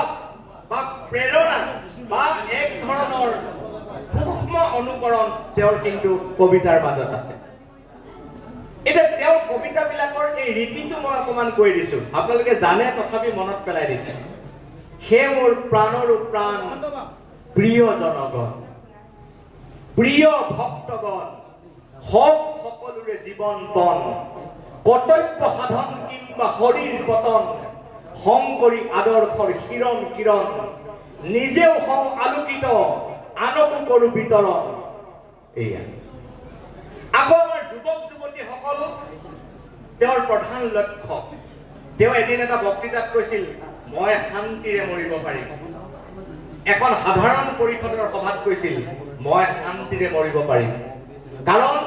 বা প্ৰেৰণা বা এক ধৰণৰ সূক্ষ্ম অনুকৰণ তেওঁৰ কিন্তু কবিতাৰ মাজত আছে। এতিয়া তেওঁৰ কবিতাবিলাকৰ এই ৰীতিটো মই অকণমান কৈ দিছো, আপোনালোকে জানে তথাপি মনত পেলাই দিছো। হে মোৰ প্ৰাণৰো প্ৰাণ প্ৰিয় জনগণ, প্ৰিয় ভক্তগণ, হওক সকলোৰে জীৱন পণ, কৰ্তব্য সাধন কিংবা শৰীৰ পতন, শংকৰী আদৰ্শৰ হিৰণ কিৰণ, নিজেও হওঁ আলোকিত, আনকো কৰো বিতৰণ। এয়া আকৌ আমাৰ যুৱক যুৱতীসকল তেওঁৰ প্ৰধান লক্ষ্য। তেওঁ এদিন এটা বক্তৃতাত কৈছিল, মই শান্তিৰে মৰিব পাৰিম। এখন সাধাৰণ পৰিষদৰ সভাত কৈছিল, মই শান্তিৰে মৰিব পাৰিম, কাৰণ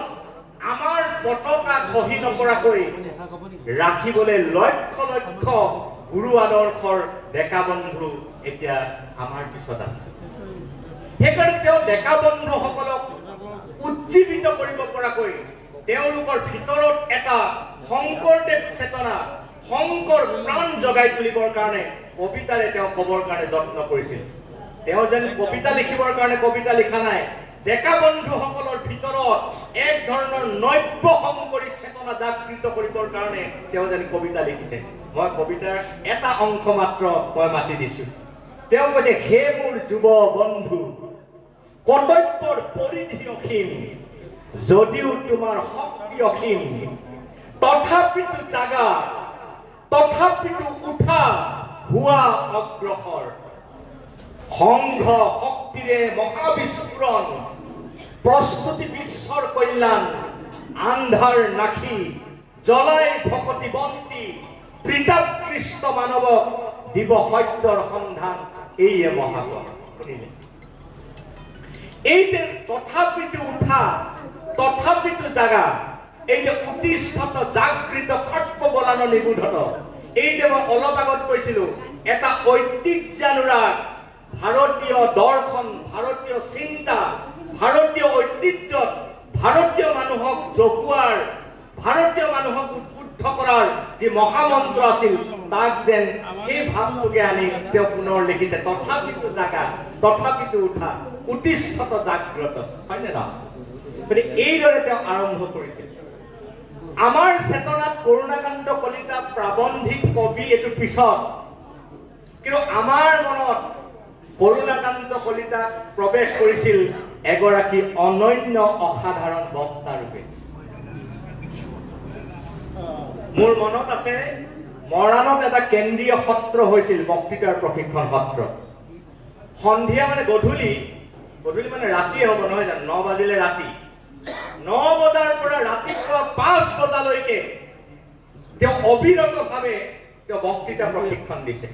আমাৰ পতাকা খহি নপৰাকৈ ৰাখিবলৈ লক্ষ লক্ষ গুৰু আদৰ্শৰ ডেকা বন্ধু এতিয়া আমাৰ পিছত আছে। সেইকাৰণে তেওঁ ডেকা বন্ধুসকলক উজ্জীৱিত কৰিব পৰাকৈ তেওঁলোকৰ ভিতৰত এটা শংকৰদেৱ চেতনা, শংকৰ প্ৰাণ জগাই তুলিবৰ কাৰণে কবিতাৰে তেওঁ ক'বৰ কাৰণে যত্ন কৰিছিল। তেওঁ যেন কবিতা লিখিবৰ কাৰণে কবিতা লিখা নাই, ডেকা বন্ধুসকলৰ ভিতৰত এক ধৰণৰ নব্য শংকৰী চেতনা জাগৃত কৰিবৰ কাৰণে তেওঁ যেন কবিতা লিখিছে। মই কবিতাৰ এটা অংশ মাত্ৰ মই মাতি দিছো। তেওঁ কৈছে, হে মোৰ যুৱ বন্ধু, কৰ্তব্যৰ পৰিধি অসীম, যদিও তোমাৰ শক্তি অসীম, তথাপিতো জাগা, তথাপিতো উঠা, হোৱা অগ্ৰসৰ, সংঘ শক্তিৰে মহাবিস্ফোৰণ, প্ৰস্তুতি বিশ্বৰ কল্যাণ, আন্ধাৰ নাখি জ্বলাই ভকতি বন্তি, পৃথকৃষ্ট মানৱক দিব সত্যৰ সন্ধান, এইয়ে মহাত্মা। এই যে তথাপিতো উঠা, তথাপিতো জাগা, এই যে উতিষ্ঠত জাগৃত সৰ্ববলান নিবোধত, এই যে মই অলপ আগত কৈছিলো এটা ঐতিহ্যানুৰাগ, ভাৰতীয় দৰ্শন, ভাৰতীয় চিন্তা, ভাৰতীয় ঐতিহ্যত ভাৰতীয় মানুহক জগোৱাৰ, ভাৰতীয় মানুহক উদ্বুদ্ধ কৰাৰ যি মহামন্ত্ৰ আছিল, তাক যেন সেই ভাৱটোকে আনি তেওঁ পুনৰ লিখিছে, তথাপিতো জাগা, তথাপিতো উঠা, উতিষ্ঠত জাগ্ৰত, হয়নে নহয়? গতিকে এইদৰে তেওঁ আৰম্ভ কৰিছিল। আমাৰ চেতনাত কৰুণাকান্ত কলিতা প্ৰাবন্ধিক কবি এইটো পিছত, কিন্তু আমাৰ মনত কৰুণাকান্ত কলিতা প্ৰৱেশ কৰিছিল এগৰাকী অনন্য অসাধাৰণ বক্তা ৰূপে। মোৰ মনত আছে মৰাণত এটা কেন্দ্ৰীয় সত্ৰ হৈছিল, বক্তৃতাৰ প্ৰশিক্ষণ সত্ৰ। সন্ধিয়া মানে গধূলি মানে ৰাতি হ'ব নহয় জানো, 9 বাজিলে ৰাতি, 9 বজাৰ পৰা ৰাতিপুৱা 5 বজালৈকে তেওঁ অবিৰতভাৱে তেওঁ বক্তৃতা প্ৰশিক্ষণ দিছে।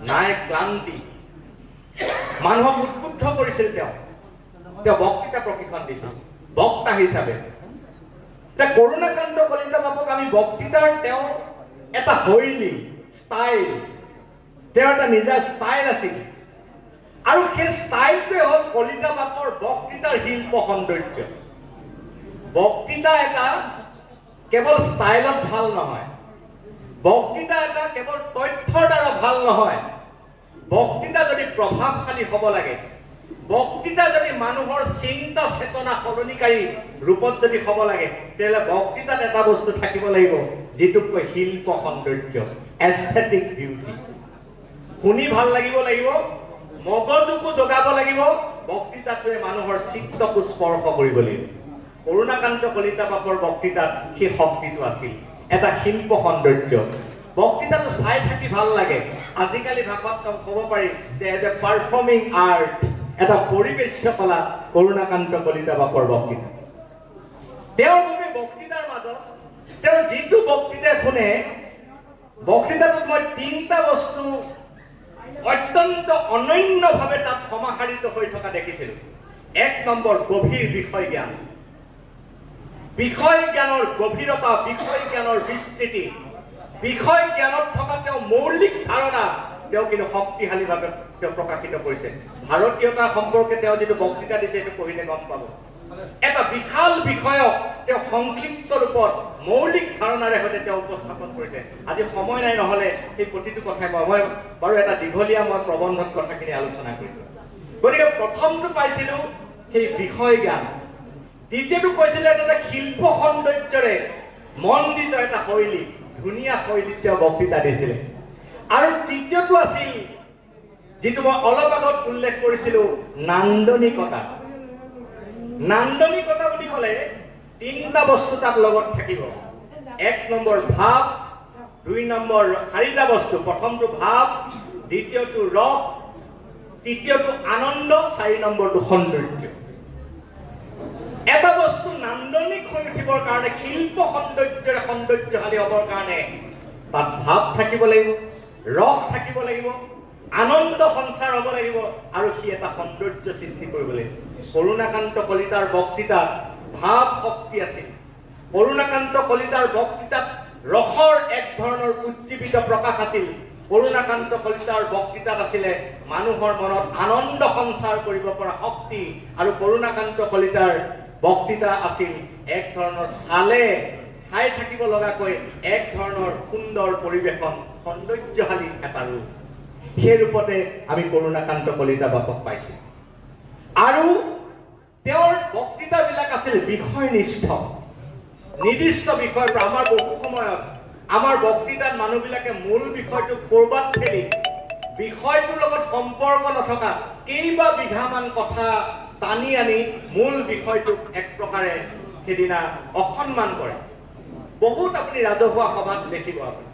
নাই ক্লান্তি, মানুহক উদ্বুদ্ধ কৰিছিল। তেওঁ বক্তৃতা প্ৰশিক্ষণ দিছিল বক্তা হিচাপে। কৰুণাকান্ত কলিতা বাপক আমি বক্তৃতাৰ তেওঁ এটা শৈলী, ষ্টাইল, তেওঁৰ এটা নিজা ষ্টাইল আছিল, আৰু সেই ষ্টাইলটোৱে হ'ল কলিতা বাপৰ বক্তৃতাৰ শিল্প সৌন্দৰ্য। বক্তৃতা এটা কেৱল ষ্টাইলত ভাল নহয়, বক্তৃতা এটা কেৱল তথ্যৰ দ্বাৰা ভাল নহয়। বক্তৃতা যদি প্ৰভাৱশালী হ'ব লাগে, বক্তৃতা যদি মানুহৰ চিন্তা চেতনা সলনিকাৰী ৰূপত যদি হ'ব লাগে, তেতিয়াহ'লে বক্তৃতাত এটা বস্তু থাকিব লাগিব, যিটোক কয় শিল্প সৌন্দৰ্য, এস্থেটিক বিউটি। শুনি ভাল লাগিব, মগজুকো জগাব লাগিব, বক্তৃতাটোৱে মানুহৰ চিত্তকো স্পৰ্শ কৰিব লাগিব। কৰুণাকান্ত কলিতা বাপৰ বক্তৃতাত সেই শক্তিটো আছিল, এটা শিল্প সৌন্দৰ্য। বক্তৃতাটো চাই থাকি ভাল লাগে। আজিকালি ভাষাত ক'ব পাৰি যে এজ এ পাৰফৰ্মিং আৰ্ট, এটা পৰিবেশ্য কলা কৰুণাকান্ত কলিতা বাপৰ বক্তৃতা। তেওঁৰ বাবে বক্তৃতাৰ মাজত তেওঁ যিটো বক্তৃতা শুনে, বক্তৃতাটোত মই 3টা বস্তু অত্যন্ত অনন্যভাৱে তাত সমাহাৰিত হৈ থকা দেখিছিলো। 1 নম্বৰ, গভীৰ বিষয় জ্ঞান, বিষয় জ্ঞানৰ গভীৰতা, বিষয় জ্ঞানৰ বিস্তৃতি, বিষয় জ্ঞানত থকা তেওঁ মৌলিক ধাৰণা তেওঁ কিন্তু শক্তিশালীভাৱে তেওঁ প্ৰকাশিত কৰিছে। ভাৰতীয়তা সম্পৰ্কে তেওঁ যিটো বক্তৃতা দিছে, সেইটো পঢ়িলে গম পাব। এটা বিশাল বিষয়ক তেওঁ সংক্ষিপ্ত ৰূপত মৌলিক ধাৰণাৰে সৈতে তেওঁ উপস্থাপন কৰিছে। আজি সময় নাই, নহ'লে সেই প্ৰতিটো কথাই মই বাৰু এটা দীঘলীয়া মই প্ৰবন্ধত কথাখিনি আলোচনা কৰিম। গতিকে প্ৰথমটো পাইছিলো সেই বিষয় জ্ঞান, দ্বিতীয়টো কৈছিলে এটা শিল্প সৌন্দৰ্যৰে মণ্ডিত এটা শৈলী, ধুনীয়া শৈলীত তেওঁ বক্তৃতা দিছিলে। আৰু তৃতীয়টো আছিল যিটো মই অলপ আগত উল্লেখ কৰিছিলো, নান্দনিকতা। নান্দনিকতা বুলি ক'লে 3টা বস্তু তাত লগত থাকিব। 1 নম্বৰ ভাৱ, 2 নম্বৰ 4টা বস্তু। প্ৰথমটো ভাৱ, দ্বিতীয়টো ৰস, তৃতীয়টো আনন্দ, 4 নম্বৰটো সৌন্দৰ্য। এটা বস্তু নান্দনিক হৈ উঠিবৰ কাৰণে, শিল্প সৌন্দৰ্যৰে সৌন্দৰ্যশালী হ'বৰ কাৰণে তাত ভাৱ থাকিব লাগিব, ৰস থাকিব লাগিব, আনন্দ সঞ্চাৰ হ'ব লাগিব, আৰু সি এটা সৌন্দৰ্য সৃষ্টি কৰিব লাগিব। কৰুণাকান্ত কলিতাৰ বক্তৃতাত ভাৱ শক্তি আছিল। কৰুণাকান্ত কলিতাৰ বক্তৃতাত ৰসৰ এক ধৰণৰ উজ্জীৱিত প্ৰকাশ আছিল। কৰুণাকান্ত কলিতাৰ বক্তৃতাত আছিলে মানুহৰ মনত আনন্দ সঞ্চাৰ কৰিব পৰা শক্তি, আৰু কৰুণাকান্ত কলিতাৰ বক্তৃতা আছিল এক ধৰণৰ চাই থাকিব লগাকৈ এক ধৰণৰ সুন্দৰ পৰিৱেশন, সৌন্দৰ্যশালী এটা ৰূপ। সেই ৰূপতে আমি কৰুণাকান্ত কলিতা বাপক পাইছো। আৰু তেওঁৰ বক্তৃতাবিলাক আছিল বিষয়নিষ্ঠ, নিৰ্দিষ্ট বিষয়ৰ পৰা। আমাৰ বহু সময়ত আমাৰ বক্তৃতাত মানুহবিলাকে মূল বিষয়টো কৰবাত ঠেলি, বিষয়টোৰ লগত সম্পৰ্ক নথকা কেইবা বিঘামান কথা টানি আনি মূল বিষয়টোক এক প্ৰকাৰে সেইদিনা অসন্মান কৰে। বহুত আপুনি ৰাজহুৱা সভাত দেখিব। আপুনি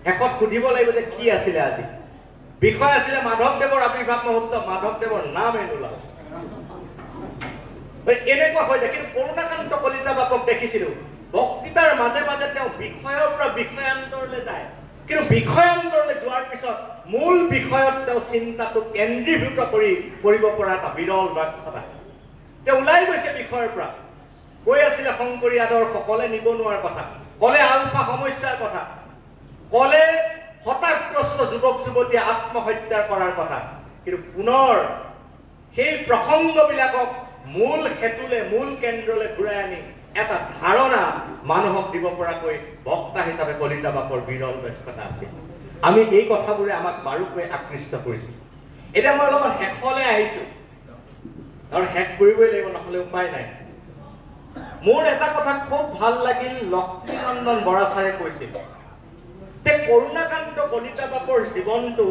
শেষত সুধিব লাগিব যে কি আছিলে আজি। বিষয় আছিলে মাধৱদেৱৰ আৱিৰ্ভাৱ মহোৎসৱ, মাধৱদেৱৰ নামেই নোলাল। এনেকুৱা হৈ যায়। কিন্তু কৰুণাকান্ত কলিতা বাপক দেখিছিলো বক্তৃতাৰ মাজে মাজে তেওঁ বিষয়ৰ পৰা বিষয়ান্তৰলৈ যায়, কিন্তু বিষয়ান্তৰলৈ যোৱাৰ পিছত মূল বিষয়ত তেওঁ চিন্তাটো কেন্দ্ৰীভূত কৰিব পৰা এটা বিৰল দক্ষতা। তেওঁ ওলাই গৈছে বিষয়ৰ পৰা, কৈ আছিলে শংকৰী আদৰ্শ, ক'লে নিবনুৱাৰ কথা, ক'লে আলফা সমস্যাৰ কথা, ক'লে হতাশগ্ৰস্ত যুৱক যুৱতীয়ে আত্মহত্যা কৰাৰ কথা। কিন্তু পুনৰ সেই প্ৰসংগবিলাকক মূল হেতুলে, মূল কেন্দ্ৰলৈ ঘূৰাই আনি এটা ধাৰণা মানুহক দিব পৰাকৈ বক্তা হিচাপে কলিতা বাপৰ বিৰল দক্ষতা আছিল। আমি এই কথাবোৰে আমাক বাৰুকৈ আকৃষ্ট কৰিছিল। এতিয়া মই অলপমান শেষলৈ আহিছো, কাৰণ শেষ কৰিবই লাগিব, নহ'লে উপায় নাই। মোৰ এটা কথা খুব ভাল লাগিল, লক্ষ্মীনন্দন বৰা ছাৰে কৈছিল যে কৰুণাকান্ত কলিতা বাপৰ জীৱনটো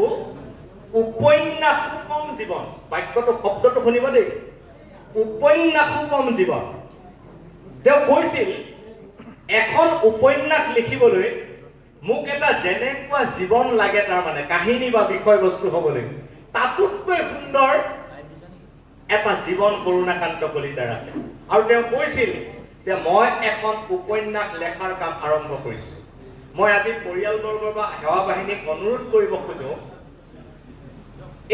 উপন্যাসোপম জীৱন। বাক্যটো শব্দটো শুনিব দেই, উপন্যাসোপম জীৱন। তেওঁ কৈছিল এখন উপন্যাস লিখিবলৈ মোক এটা যেনেকুৱা জীৱন লাগে, তাৰ মানে কাহিনী বা বিষয়বস্তু হ'বলৈ, তাতোতকৈ সুন্দৰ এটা জীৱন কৰুণাকান্ত কলিতাৰ আছে। আৰু তেওঁ কৈছিল যে মই এখন উপন্যাস লেখাৰ কাম আৰম্ভ কৰিছো। মই আজি পৰিয়ালবৰ্গ বা সেৱা বাহিনীক অনুৰোধ কৰিব খোজো,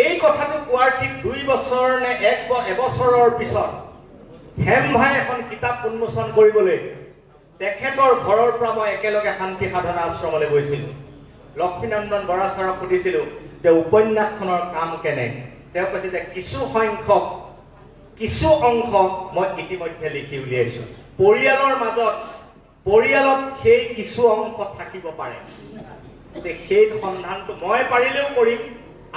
এই কথাটো কোৱাৰ ঠিক 2 বছৰ নে এবছৰৰ পিছত হেম ভাই এখন কিতাপ উন্মোচন কৰিবলৈ তেখেতৰ ঘৰৰ পৰা মই একেলগে শান্তি সাধনা আশ্ৰমলৈ গৈছিলো। লক্ষ্মীনন্দন বৰা ছাৰক সুধিছিলো যে উপন্যাসখনৰ কাম কেনে। তেওঁ কৈছে যে কিছু অংশ মই ইতিমধ্যে লিখি উলিয়াইছো। পৰিয়ালত সেই কিছু অংশ থাকিব পাৰে, সেই সন্ধানটো মই পাৰিলেও কৰিম,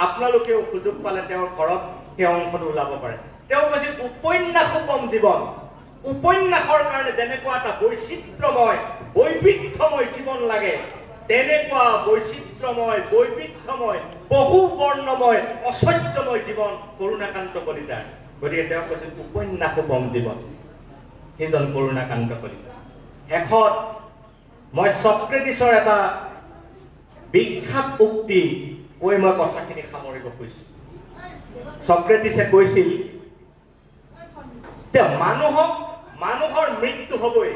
আপোনালোকেও সুযোগ পালে তেওঁৰ ঘৰত সেই অংশটো ওলাব পাৰে। তেওঁ কৈছিল উপন্যাসোপম জীৱন। উপন্যাসৰ কাৰণে যেনেকুৱা এটা বৈবিধ্যময় জীৱন লাগে, তেনেকুৱা বৈবিধ্যময় বহু বৰ্ণময় ঐশ্বৰ্যময় জীৱন কৰুণাকান্ত কলিতাৰ। গতিকে তেওঁ কৈছিল উপন্যাসোপম জীৱন সেইজন কৰুণাকান্ত কলিতা। শেষত মই ছক্ৰেটিছৰ এটা বিখ্যাত উক্তি কৈ মই কথাখিনি সামৰিব খুজিছো। ছক্ৰেটিছে কৈছিল যে মানুহৰ মৃত্যু হ'বই,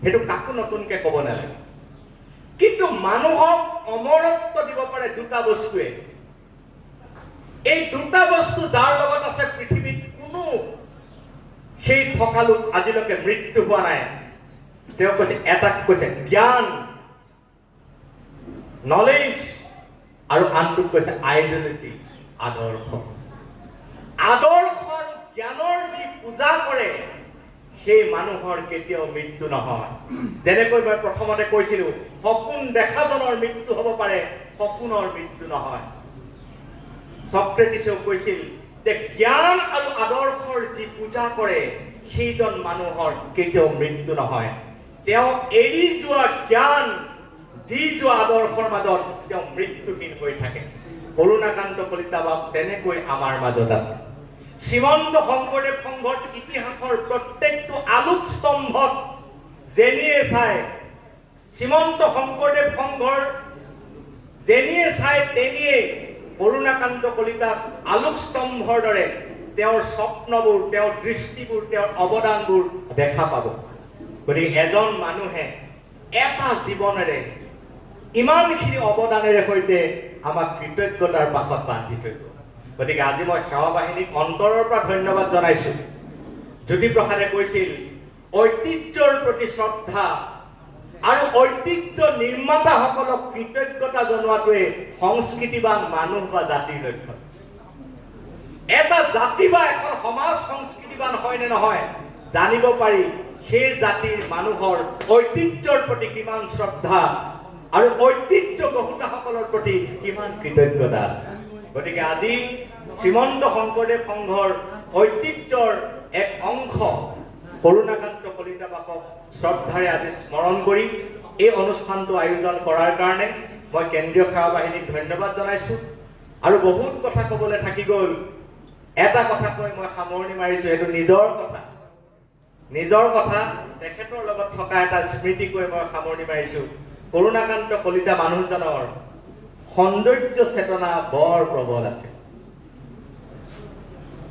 সেইটো কাকো নতুনকে ক'ব নালাগে। কিন্তু মানুহক অমৰত্ব দিব পাৰে 2টা বস্তুৱে। এই 2টা বস্তু যাৰ লগত আছে পৃথিৱীত কোনো সেই থকা লোক আজিলৈকে মৃত্যু হোৱা নাই। তেওঁ কৈছে, এটাক কৈছে জ্ঞান, নলেজ, আৰু আনটোক কৈছে আইডিয়লজি, আদৰ্শ। আদৰ্শ আৰু জ্ঞানৰ যি পূজা কৰে সেই মানুহৰ কেতিয়াও মৃত্যু নহয়। যেনেকৈ মই প্ৰথমতে কৈছিলো, সপোন দেখাজনৰ মৃত্যু হ'ব পাৰে, সপোনৰ মৃত্যু নহয়। ছক্ৰেটিছেও কৈছিল যে জ্ঞান আৰু আদৰ্শৰ যি পূজা কৰে সেইজন মানুহৰ কেতিয়াও মৃত্যু নহয়। তেওঁ এৰি যোৱা জ্ঞান, দি যোৱা আদৰ্শৰ মাজত তেওঁ মৃত্যুহীন হৈ থাকে। কৰুণাকান্ত কলিতা বাপ তেনেকৈ আমাৰ মাজত আছে। শ্ৰীমন্ত শংকৰদেৱ সংঘৰ ইতিহাসৰ প্ৰত্যেকটো আলোক স্তম্ভত যেনিয়ে চাই, শ্ৰীমন্ত শংকৰদেৱ সংঘৰ যেনিয়ে চাই তেনিয়ে কৰুণাকান্ত কলিতাক আলোক স্তম্ভৰ দৰে তেওঁৰ স্বপ্নবোৰ, তেওঁৰ দৃষ্টিবোৰ, তেওঁৰ অৱদানবোৰ দেখা পাব। গতিকে এজন মানুহে এটা জীৱনেৰে ইমানখিনি অৱদানেৰে সৈতে আমাক কৃতজ্ঞতাৰ পাশত বান্ধি থৈ গ'ল। গতিকে আজি মই সেৱা বাহিনীক অন্তৰৰ পৰা ধন্যবাদ জনাইছো। জ্যোতিপ্ৰসাদে কৈছিল ঐতিহ্যৰ প্ৰতি শ্ৰদ্ধা আৰু ঐতিহ্য নিৰ্মাতাসকলক কৃতজ্ঞতা জনোৱাটোৱে সংস্কৃতিবান মানুহ বা জাতিৰ লক্ষণ। এটা জাতি বা এখন সমাজ সংস্কৃতিবান হয় নে নহয় জানিব পাৰি সেই জাতিৰ মানুহৰ ঐতিহ্যৰ প্ৰতি কিমান শ্ৰদ্ধা আৰু ঐতিহ্য গ্ৰহীতাসকলৰ প্ৰতি কিমান কৃতজ্ঞতা আছে। গতিকে আজি শ্ৰীমন্ত শংকৰদেৱ সংঘৰ ঐতিহ্যৰ এক অংশ কৰুণাকান্ত কলিতা বাপক শ্ৰদ্ধাৰে আজি স্মৰণ কৰি এই অনুষ্ঠানটো আয়োজন কৰাৰ কাৰণে মই কেন্দ্ৰীয় সেৱা বাহিনীক ধন্যবাদ জনাইছো। আৰু বহুত কথা ক'বলৈ থাকি গ'ল, এটা কথা কৈ মই সামৰণি মাৰিছো। এইটো নিজৰ কথা তেখেতৰ লগত থকা এটা স্মৃতি কৈ মই সামৰণি মাৰিছো। কৰুণাকান্ত কলিতা মানুহজনৰ সৌন্দৰ্য চেতনা বৰ প্ৰবল আছে।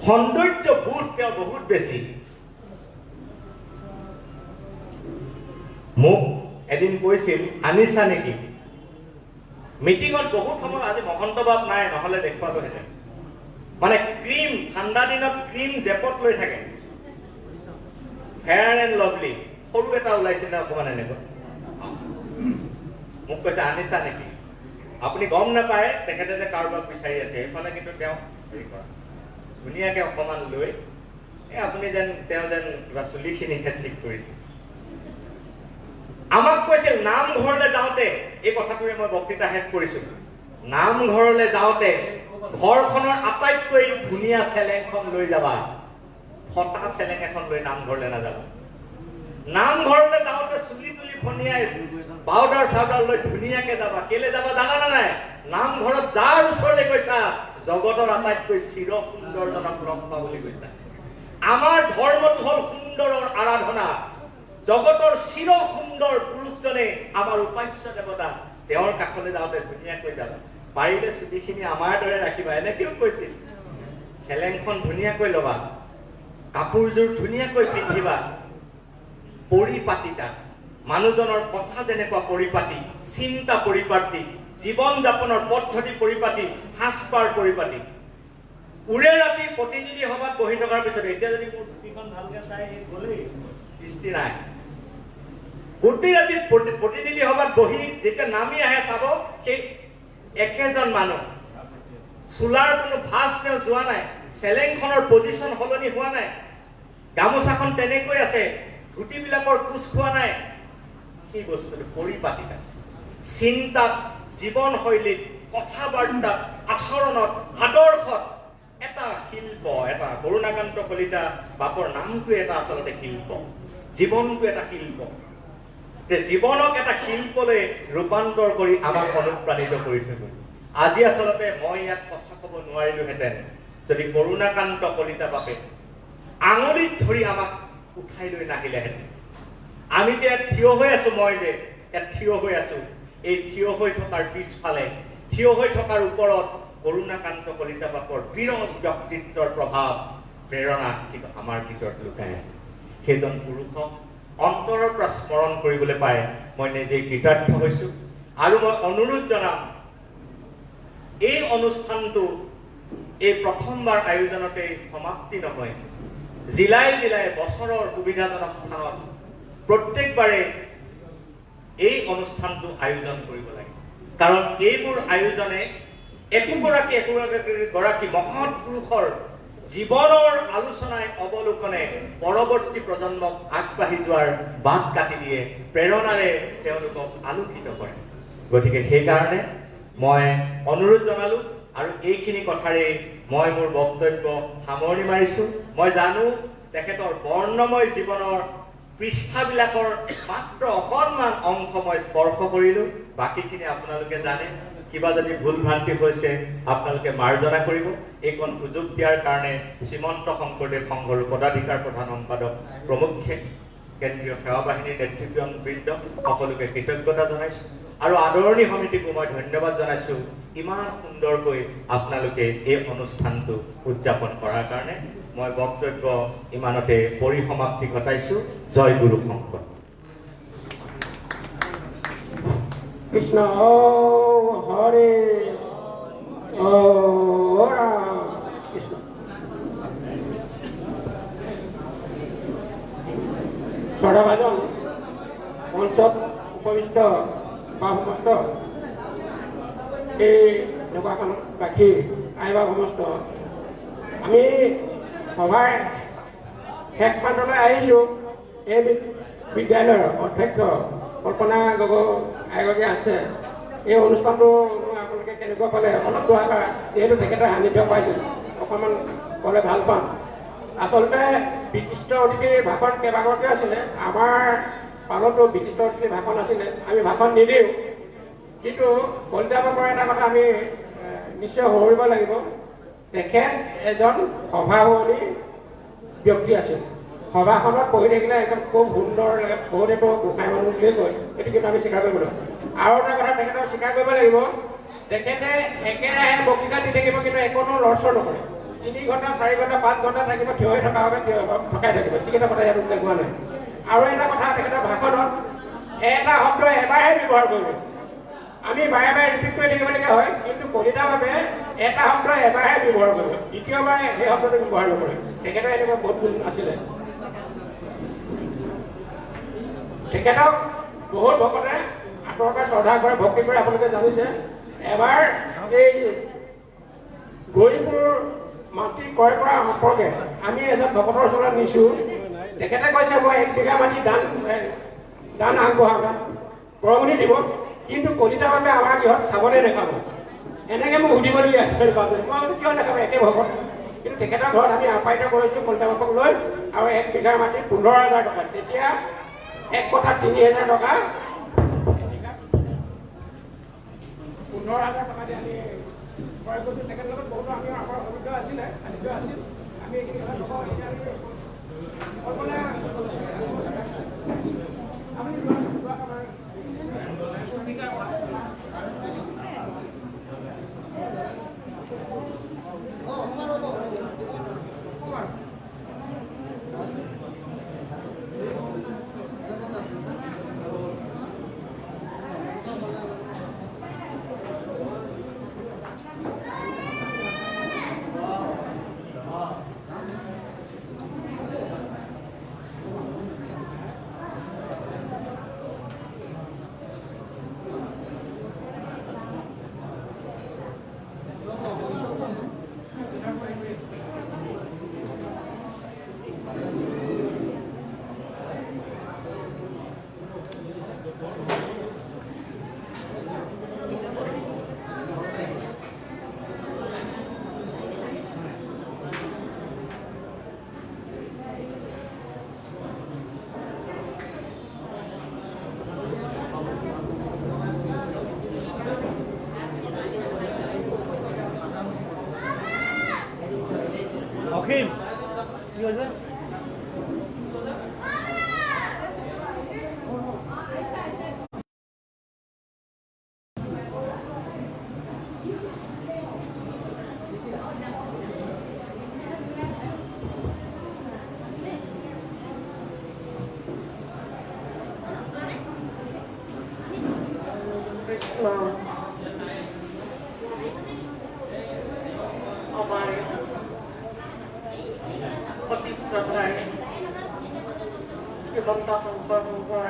সৌন্দৰ্য বোধ তেওঁ বহুত বেছি। মোক এদিন কৈছিল, আনিছা নেকি? মিটিঙত বহুত সময়, আজি মহন্ত বাপ নাই নহলে দেখুৱালোহেঁতেন, মানে ক্ৰীম, ঠাণ্ডা দিনত ক্ৰীম জেপত লৈ থাকে, ফেয়াৰ এণ্ড লভলি, সৰু এটা ওলাইছিলে অকমান এনেকুৱা। মোক কৈছে আনিছা নেকি? আপুনি গম নাপায় তেখেতে যে কাৰোবাক বিচাৰি আছে, সেইফালে কিন্তু তেওঁ হেৰি কৰা ধুনীয়াকে অকমান লৈ আপুনি তেওঁ যেন কিবা চুলিখিনিহে ঠিক কৰিছে। আমাক কৈছিল নামঘৰলৈ যাওঁতে, এই কথাটোৱে মই বক্তৃতা শেষ কৰিছো, নামঘৰলৈ যাওঁতে ঘৰখনৰ আটাইতকৈ ধুনীয়া চেলেংখন লৈ যাবা, ফটা চেলেং এখন লৈ নামঘৰলৈ নাযাবা। নামঘৰলৈ যাওঁতে চুলি তুলি ফনিয়াই পাউডাৰ চাউডাৰ লৈ ধুনীয়াকে যাবা। কেলে যাবা জানা না নাই? নামঘৰত যাৰ ওচৰলৈ গৈছা জগতৰ আটাইতকৈ চিৰ সুন্দৰজনক লগ পা বুলি কৈছা। আমাৰ ধৰ্মটো হ'ল সুন্দৰৰ আৰাধনা। জগতৰ চিৰ সুন্দৰ পুৰুষজনে আমাৰ উপাস্য দেৱতা। তেওঁৰ কাষলৈ যাওঁতে ধুনীয়াকৈ যাবা। পাৰিলে চুলিখিনি আমাৰ দৰে ৰাখিবা। এনেকেও কৈছিল। চেলেংখন ধুনীয়াকৈ ল'বা, কাপোৰযোৰ ধুনীয়াকৈ পিন্ধিবা, পৰিপাটিতা। মানুহজনৰ কথা যেনেকুৱা পৰিপাটি, চিন্তা পৰিপাটি, জীৱন যাপনৰ পদ্ধতি পৰিপাটি, সাজপাৰ পৰিপাটি। উৰে ৰাতি প্ৰতিনিধি সভাত বহি থকাৰ পিছত এতিয়া যদি মোৰ টুপিখন ভালকে চাই গ'লেই দৃষ্টি নাই। গোটেই ৰাতি প্ৰতিনিধি সভাত বহি যেতিয়া নামি আহে চাব সেই একেজন মানুহ। চোলাৰ কোনো ভাঁজ তেওঁ যোৱা নাই, চেলেংখনৰ পজিশ্যন সলনি হোৱা নাই, গামোচাখন তেনেকৈ আছে, ধুতিবিলাকৰ কোচ খোৱা নাই। সেই বস্তুটো পৰিপাটিতা। চিন্তাত, জীৱনশৈলীত, কথা বাৰ্তাত, আচৰণত, আদৰ্শত এটা শিল্প। এটা কৰুণাকান্ত কলিতা বাপৰ নামটো এটা আচলতে শিল্প, জীৱনটো এটা শিল্প। জীৱনক এটা শিল্পলৈ ৰূপান্তৰ কৰি আমাক অনুপ্ৰাণিত কৰি থৈ গ'ল। আজি আচলতে মই ইয়াত কথা ক'ব নোৱাৰিলোহেঁতেন যদি কৰুণাকান্ত কলিতা বাপে আঙুলিত ধৰি আমাক উঠাই লৈ নাহিলেহেঁতেন। আমি যে ইয়াত থিয় হৈ আছো, মই যে ইয়াত থিয় হৈ আছো, এই থিয় হৈ থকাৰ পিছফালে, থিয় হৈ থকাৰ ওপৰত কৰুণাকান্ত কলিতা বাপৰ বিৰল ব্যক্তিত্বৰ প্ৰভাৱ, প্ৰেৰণা কিন্তু আমাৰ ভিতৰত লুকাই আছে। সেইজন পুৰুষক অন্তৰৰ পৰা স্মৰণ কৰিবলৈ পাই মই নিজেই কৃতাৰ্থ হৈছো। আৰু মই অনুৰোধ জনাম, এই অনুষ্ঠানটো এই প্ৰথমবাৰ আয়োজনতে সমাপ্তি নহয়। জিলাই জিলাই বছৰৰ সুবিধাজনক স্থানত প্ৰত্যেকবাৰে এই অনুষ্ঠানটো আয়োজন কৰিব লাগে। কাৰণ এইবোৰ আয়োজনে একোগৰাকী মহৎ পুৰুষৰ জীৱনৰ আলোচনাই অৱলোকনে পৰৱৰ্তী প্ৰজন্মক আগবাঢ়ি যোৱাৰ বাট কাটি দিয়ে, প্ৰেৰণাৰে তেওঁলোকক আলোকিত কৰে। গতিকে সেইকাৰণে মই অনুৰোধ জনালো আৰু এইখিনি কথাৰে মই মোৰ বক্তব্য সামৰণি মাৰিছো। মই জানো তেখেতৰ বৰ্ণময় জীৱনৰ পৃষ্ঠাবিলাকৰ মাত্ৰ অকণমান অংশ মই স্পৰ্শ কৰিলো। বাকীখিনি আপোনালোকে জানে। কিবা যদি ভুল ভ্ৰান্তি হৈছে আপোনালোকে মাৰ্জনা কৰিব। এইকণ সুযোগ দিয়াৰ কাৰণে শ্ৰীমন্ত শংকৰদেৱ সংঘৰ পদাধিকাৰ প্ৰধান সম্পাদক প্ৰমুখ্যে কেন্দ্ৰীয় সেৱা বাহিনীৰ নেতৃবৃন্দ সকলোকে কৃতজ্ঞতা জনাইছো আৰু আদৰণি সমিতিকো মই ধন্যবাদ জনাইছো ইমান সুন্দৰকৈ আপোনালোকে এই অনুষ্ঠানটো উদযাপন কৰাৰ কাৰণে। মই বক্তব্য ইমানতে পৰিসমাপ্তি ঘটাইছো। জয় গুৰু শংকৰ। কৃষ্ণ হৰে কৃষ্ণ। শ্ৰদ্ধাভাজন মঞ্চত উপবিষ্ট বা সমস্ত এই ঢকুৱাখানাবাসী আইবা সমস্ত, আমি সভাৰ শেষ প্ৰান্তলৈ আহিছোঁ। এই বিদ্যালয়ৰ অধ্যক্ষ কল্পনা গগৈ এগৰাকী আছে। এই অনুষ্ঠানটো আপোনালোকে কেনেকুৱা পালে অলপ দোৱাৰা, যিহেতু তেখেতে সান্নিধ্য পাইছিল, অকণমান ক'লে ভাল পাম। আচলতে বিশিষ্ট অতিথিৰ ভাষণ কেইবাগৰাকী আছিলে। আমাৰ পালতো বিশিষ্ট অতিথিৰ ভাষণ আছিলে, আমি ভাষণ নিদিওঁ। কিন্তু কলিতা বাপৰ এটা কথা আমি নিশ্চয় সোঁৱৰিব লাগিব, তেখেত এজন সভা শুৱনি ব্যক্তি আছিল। সভাখনত বহি থাকিলে একদম খুব সুন্দৰ লাগে, বহুতেতো গোসাঁই মানুহ বুলিয়ে কয়, সেইটো কিন্তু আমি স্বীকাৰ কৰিব লাগিব। আৰু এটা কথা তেখেতক স্বীকাৰ কৰিব লাগিব, তেখেতে একেৰাহে বক্তৃতা দি থাকিব কিন্তু একোনো লৰচৰ নকৰে। 3 ঘণ্টা 4 ঘণ্টা 5 ঘণ্টা থাকিব, থিয় হৈ থকা হবে, থকাই থাকিব। যিকেইটা কথা ইয়াত উল্লেখ হোৱা নাই। আৰু এটা কথা, তেখেতৰ ভাষণত এটা শব্দ এবাৰহে ব্যৱহাৰ কৰিব। আমি বাৰে বাৰে ৰিপিট কৰি থাকিবলগীয়া হয়, কিন্তু কলিতা বাবে এটা শব্দ এবাৰহে ব্যৱহাৰ কৰিব, দ্বিতীয়বাৰে সেই শব্দটো ব্যৱহাৰ নকৰে। তেখেতৰ এনেকুৱা বহুত গুণ আছিলে। তেখেতক বহুত ভকতে আঁতৰৰ পৰা শ্ৰদ্ধা কৰে, ভক্তি কৰে, আপোনালোকে জানিছে। এবাৰ এই গৌৰীপুৰ মাটি ক্ৰয় কৰা সম্পৰ্কে আমি এজন ভকতৰ ওচৰত নিছোঁ। তেখেতে কৈছে মই 1 বিঘা মাটি দান আগবঢ়াম, বৰঙণি দিব, কিন্তু কলিতা বাবে আমাৰ গৃহত খাবলৈ নেখাব। এনেকৈ মোক সুধিবলগীয়া আছে। মই কৈছোঁ কিয় নেখাব, একে ভকত। কিন্তু তেখেতৰ ঘৰত আমি আপ্যায়িত কৰিছোঁ কলিতা বাপক লৈ, আৰু 1 বিঘা মাটি 15,000 টকা। তেতিয়া এক কথা ৩,০০০ টকা ১৫,০০০ টকা দি আমি ক্ৰয় কৰিছোঁ। তেখেতৰ লগত বহুতো আমি আমাৰ অভিজ্ঞতা আছিলে আছিল। আমি এইখিনি কথা নকওঁ। এতিয়া আমি সকলোৱে আপুনি অসীম কি হৈছে? কৃষ্ণ আমাৰ অতি শ্ৰদ্ধাৰ শ্ৰীমন্ত শংকৰ সংঘৰ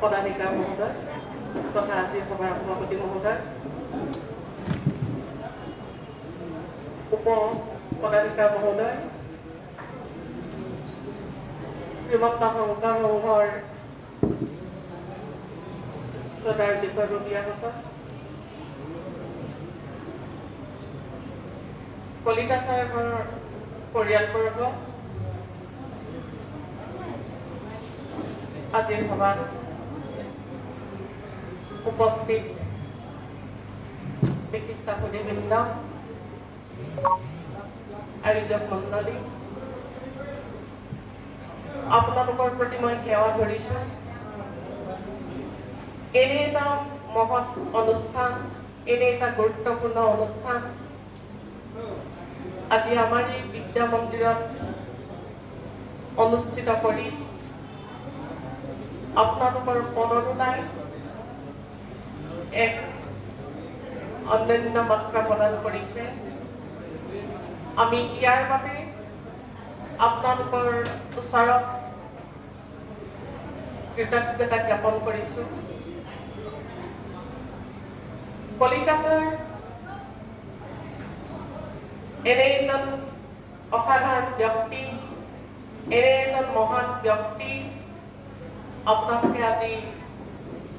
পদাধিকাৰ মহোদয় তথা আজিৰ সভাৰ সভাপতি মহোদয়, উপ পদাধিকাৰ মহোদয়, শ্ৰীমন্ত শংকৰ সংঘৰ শ্ৰদ্ধাৰ বিষয়ববীয়াসকল, কলিতা চাহেবৰ পৰিয়ালবৰ্গ, আজিৰ সভাত উপস্থিত বিশিষ্ট সুধীবৃন্দ, আয়োজক মণ্ডলী, আপোনালোকৰ প্ৰতি মই সেৱা ধৰিছোঁ। এনে এটা মহৎ অনুষ্ঠান, এনে এটা গুৰুত্বপূৰ্ণ অনুষ্ঠান আজি আমাৰ এই বিদ্যা মন্দিৰত অনুষ্ঠিত কৰি আপোনালোকৰ মনলৈ এক অনন্য মাত্ৰা প্ৰদান কৰিছে। আমি ইয়াৰ বাবে আপোনালোকৰ ওচৰত কৃতজ্ঞতা জ্ঞাপন কৰিছোঁ। কলিকাতাৰ এনে এজন অসাধাৰণ ব্যক্তি, এনে এজন মহান ব্যক্তি আপোনালোকে আজি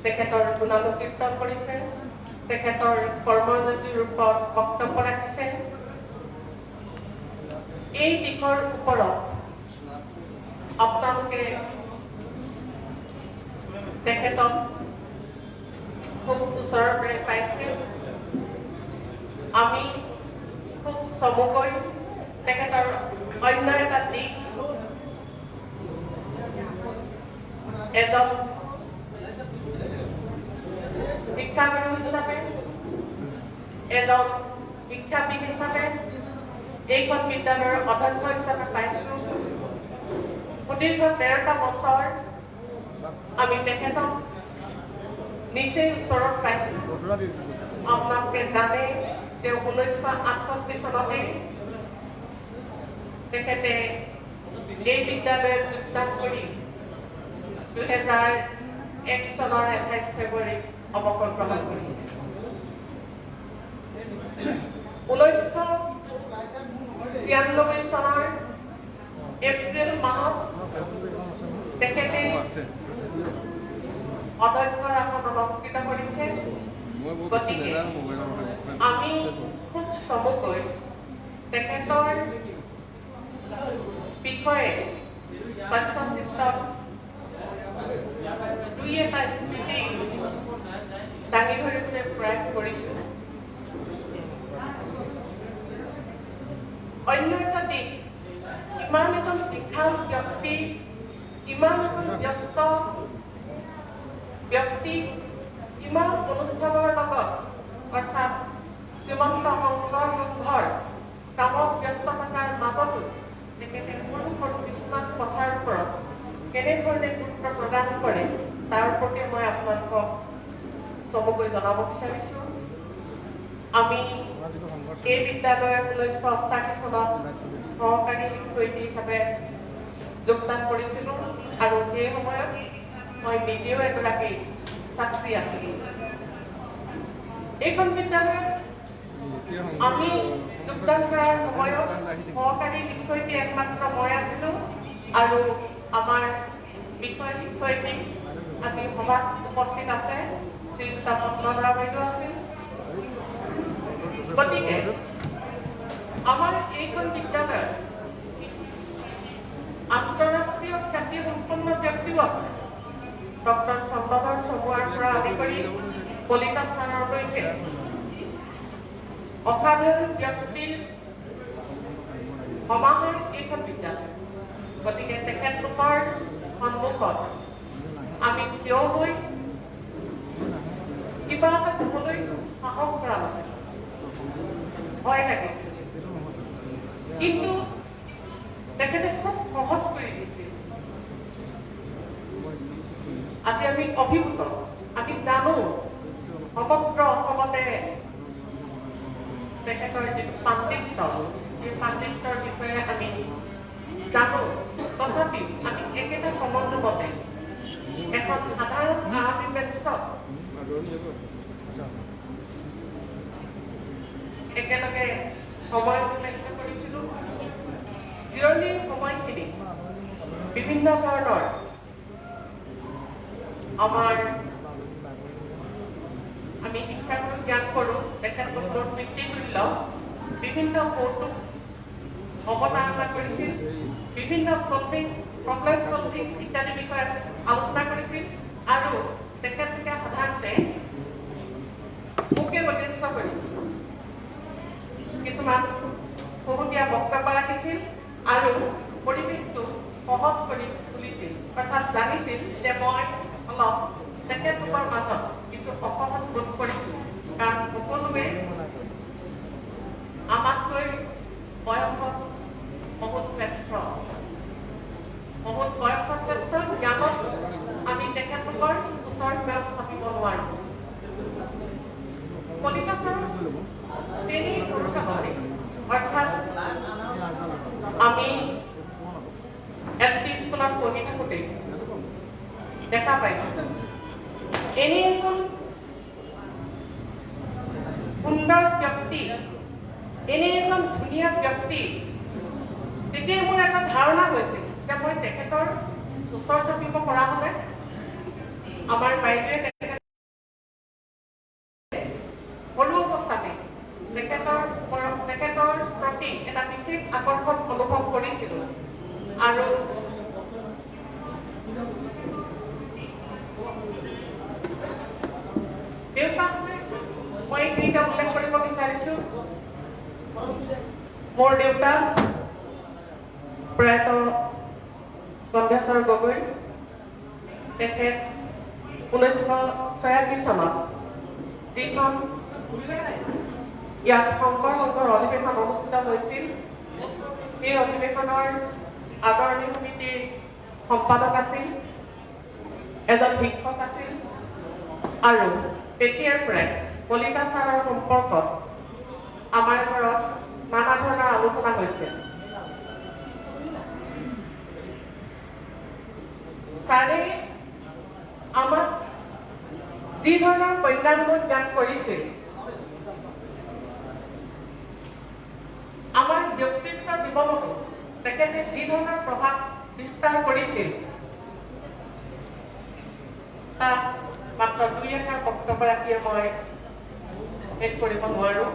তেখেতৰ গুণানুকীৰ্তন কৰিছে, তেখেতৰ কৰ্মজ্যোতিৰ ওপৰত বক্তব্য ৰাখিছে। এই দিশৰ ওপৰত আপোনালোকে তেখেতক খুব ওচৰৰ পৰা পাইছে। আমি খুব চমুকৈ তেখেতৰ অন্য এটা দিশ, এজন শিক্ষাগুৰু হিচাপে, এজন শিক্ষাবিদ হিচাপে, এইখন বিদ্যালয়ৰ অধ্যক্ষ হিচাপে পাইছোঁ। সুদীৰ্ঘ 13টা বছৰ আমি তেখেতক নিচেই ওচৰত পাইছোঁ। আপোনালোকে জানে তেওঁ 1968 চনতে তেখেতে এই বিদ্যালয়ত যোগদান কৰি 2001 চনৰ 28 ফেব্ৰুৱাৰীত অৱসৰ গ্ৰহণ কৰিছে। 1996 চনৰ এপ্ৰিল মাহত তেখেতে অধ্যক্ষৰ আসন অলংকৃত কৰিছে। গতিকে আমি খুব চমুকৈ তেখেতৰ বিষয়ে তথ্যচিত্ৰত দুই এটা স্মৃতি দাঙি ধৰিবলৈ প্ৰয়াস কৰিছোঁ। অন্য এটা দিশ, ইমান এজন বিশাল ব্যক্তি, ইমান এজন ব্যস্ত ব্যক্তি, ইমান অনুষ্ঠানৰ লগত অৰ্থাৎ শ্ৰীমন্ত শংকৰ সংঘৰ কামত ব্যস্ত থকাৰ মাজতো তেখেতে সৰু সৰু কিছুমান কথাৰ ওপৰত কেনেধৰণে গুৰুত্ব প্ৰদান কৰে তাৰ প্ৰতি মই আপোনালোকক চমুকৈ জনাব বিচাৰিছোঁ। আমি এই বিদ্যালয়ত 1988 চনত সহকাৰী শিক্ষয়িত্ৰী হিচাপে যোগদান কৰিছিলোঁ আৰু সেই সময়ত মই নিজেও এগৰাকী ছাত্ৰী আছিলোঁ। এইখন বিদ্যালয়ত আমি যোগদান কৰাৰ সময়ত সহকাৰী শিক্ষয়িত্ৰী একমাত্ৰ মই আছিলোঁ আৰু আমাৰ বিষয় শিক্ষয়িত্ৰী আজি সভাত উপস্থিত আছে শ্ৰীযুতা পদ্মধৰা বাইদেউ আছিল। গতিকে আমাৰ এইখন বিদ্যালয়ত আন্তঃৰাষ্ট্ৰীয় খ্যাতি সম্পন্ন ব্যক্তিও আছে। ডক্টৰ চন্দ্ৰধৰ চমুৱাৰ পৰা আদি কৰি কলিতা ছাৰলৈকে অসাধাৰণ ব্যক্তিৰ সমাহাৰ এইখন বিদ্যালয়। গতিকে তেখেতলোকৰ সন্মুখত আমি থিয় হৈ কিবা এটা ক'বলৈ সাহস কৰা নাছিল, ভয় লাগিছিল, কিন্তু তেখেতে খুব সহজ কৰি দিছিল। আজি আমি অভিভূত, আমি জানো সমগ্ৰ অসমতে তেখেতৰ যিটো পাণ্ডিত্য, সেই পাণ্ডিত্যৰ বিষয়ে আমি জানো। তথাপিও আমি একেটা সমন্বয়তে এখন সাধাৰণ আৰবী বেঞ্চত একেলগে সময় অতিবাহিত কৰিছিলোঁ। জিৰণিৰ সময়খিনি বিভিন্ন ধৰণৰ আমি শিক্ষাগুৰু জ্ঞান কৰোঁ, তেখেতলোকৰ পিতৃতুল্য বিভিন্ন কৌতুক অৱতাৰণা কৰিছিল, বিভিন্ন চলভিং প্ৰব্লেম চলভিং ইত্যাদি বিষয়ে আলোচনা কৰিছিল আৰু তেখেতলোকে সাধাৰণতে মোকে উদ্দেশ্য কৰি কিছুমান শেহতীয়া বক্তব্য ৰাখিছিল আৰু পৰিৱেশটো সহজ কৰি তুলিছিল। অৰ্থাৎ জানিছিল যে মই অলপ তেখেতলোকৰ মাজত কিছু অসহজ বোধ কৰিছোঁ, কাৰণ সকলোৱে আমাতকৈ বয়সত বহুত শ্ৰেষ্ঠ, বহুত বয়সত শ্ৰেষ্ঠ, জ্ঞানত আমি তেখেতলোকৰ ওচৰত চাপিব নোৱাৰোঁ। কলিতা ছাৰ তেনেই সৰু কালতে, অৰ্থাৎ আমি LP স্কুলত পঢ়ি থাকোঁতে দেখা পাইছিলোঁ এনে এজন সুন্দৰ ব্যক্তি, এনে এজন ধুনীয়া ব্যক্তি। তেতিয়াই মোৰ এটা ধাৰণা হৈছিল যে মই তেখেতৰ ওচৰ চাপিব পৰা হ'লে আমাৰ বাইদেৱে সৰু অৱস্থাতে তেখেতৰ প্ৰতি এটা বিশেষ আকৰ্ষণ অনুভৱ কৰিছিলোঁ আৰু দেউতাক মই এইখিনিতে উল্লেখ কৰিব বিচাৰিছোঁ। মোৰ দেউতা প্ৰয়াত গন্ধেশ্বৰ গগৈ, তেখেত 1986 চনত যিখন ইয়াত শংকৰ সংঘৰ অধিৱেশন অনুষ্ঠিত হৈছিল, সেই অধিৱেশনৰ আদৰণি সমিতিৰ সম্পাদক আছিল, এজন শিক্ষক আছিল আৰু তেতিয়াৰ পৰাই কলিতা ছাৰৰ সম্পৰ্কত আমাৰ ঘৰত নানা ধৰণৰ আলোচনা হৈছিল। ছাৰে আমাক যি ধৰণৰ কল্যাণমূলক জ্ঞান কৰিছিল, আমাৰ ব্যক্তিত্ব জীৱনতো তেখেতে যি ধৰণৰ প্ৰভাৱ বিস্তাৰ কৰিছিল, তাক মাত্ৰ দুই এষাৰ বক্তব্য ৰাখিয়ে মই শেষ কৰিব নোৱাৰোঁ।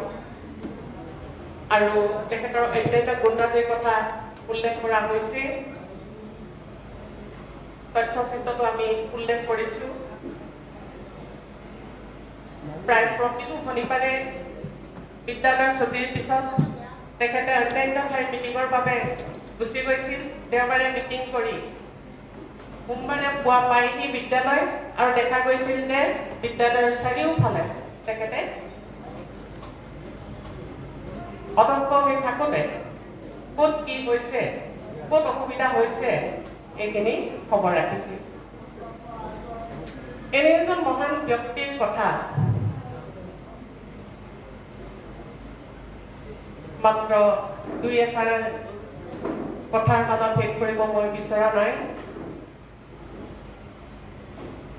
আৰু তেখেতৰ অন্য এটা গুণৰাজিৰ কথা উল্লেখ কৰা হৈছে। তথ্যচিত্ৰটো আমি উল্লেখ কৰিছোঁ। প্ৰায় প্ৰতিটো শনিবাৰে বিদ্যালয়ৰ ছুটিৰ পিছত তেখেতে অন্যান্য ঠাইৰ মিটিঙৰ বাবে গুচি গৈছিল। দেওবাৰে মিটিং কৰি সোমবাৰে পুৱা পায়হি বিদ্যালয় আৰু দেখা গৈছিল যে বিদ্যালয়ৰ চাৰিওফালে তেখেতে অতৰ্ক হৈ থাকোঁতে ক'ত কি হৈছে, ক'ত অসুবিধা হৈছে এইখিনি খবৰ ৰাখিছিল। এনে এজন মহান ব্যক্তিৰ কথা মাত্ৰ দুই এষাৰ কথাৰ মাজত শেষ কৰিব মই বিচৰা নাই।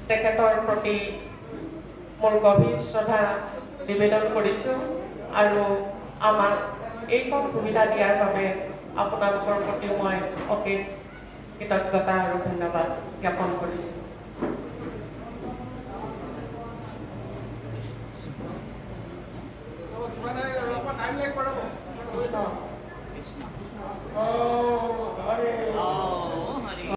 তেখেতৰ প্ৰতি মোৰ গভীৰ শ্ৰদ্ধা নিবেদন কৰিছোঁ আৰু আমাক এইখন সুবিধা দিয়াৰ বাবে আপোনালোকৰ প্ৰতিও মই অশেষ কৃতজ্ঞতা আৰু ধন্যবাদ জ্ঞাপন কৰিছোঁ। Oh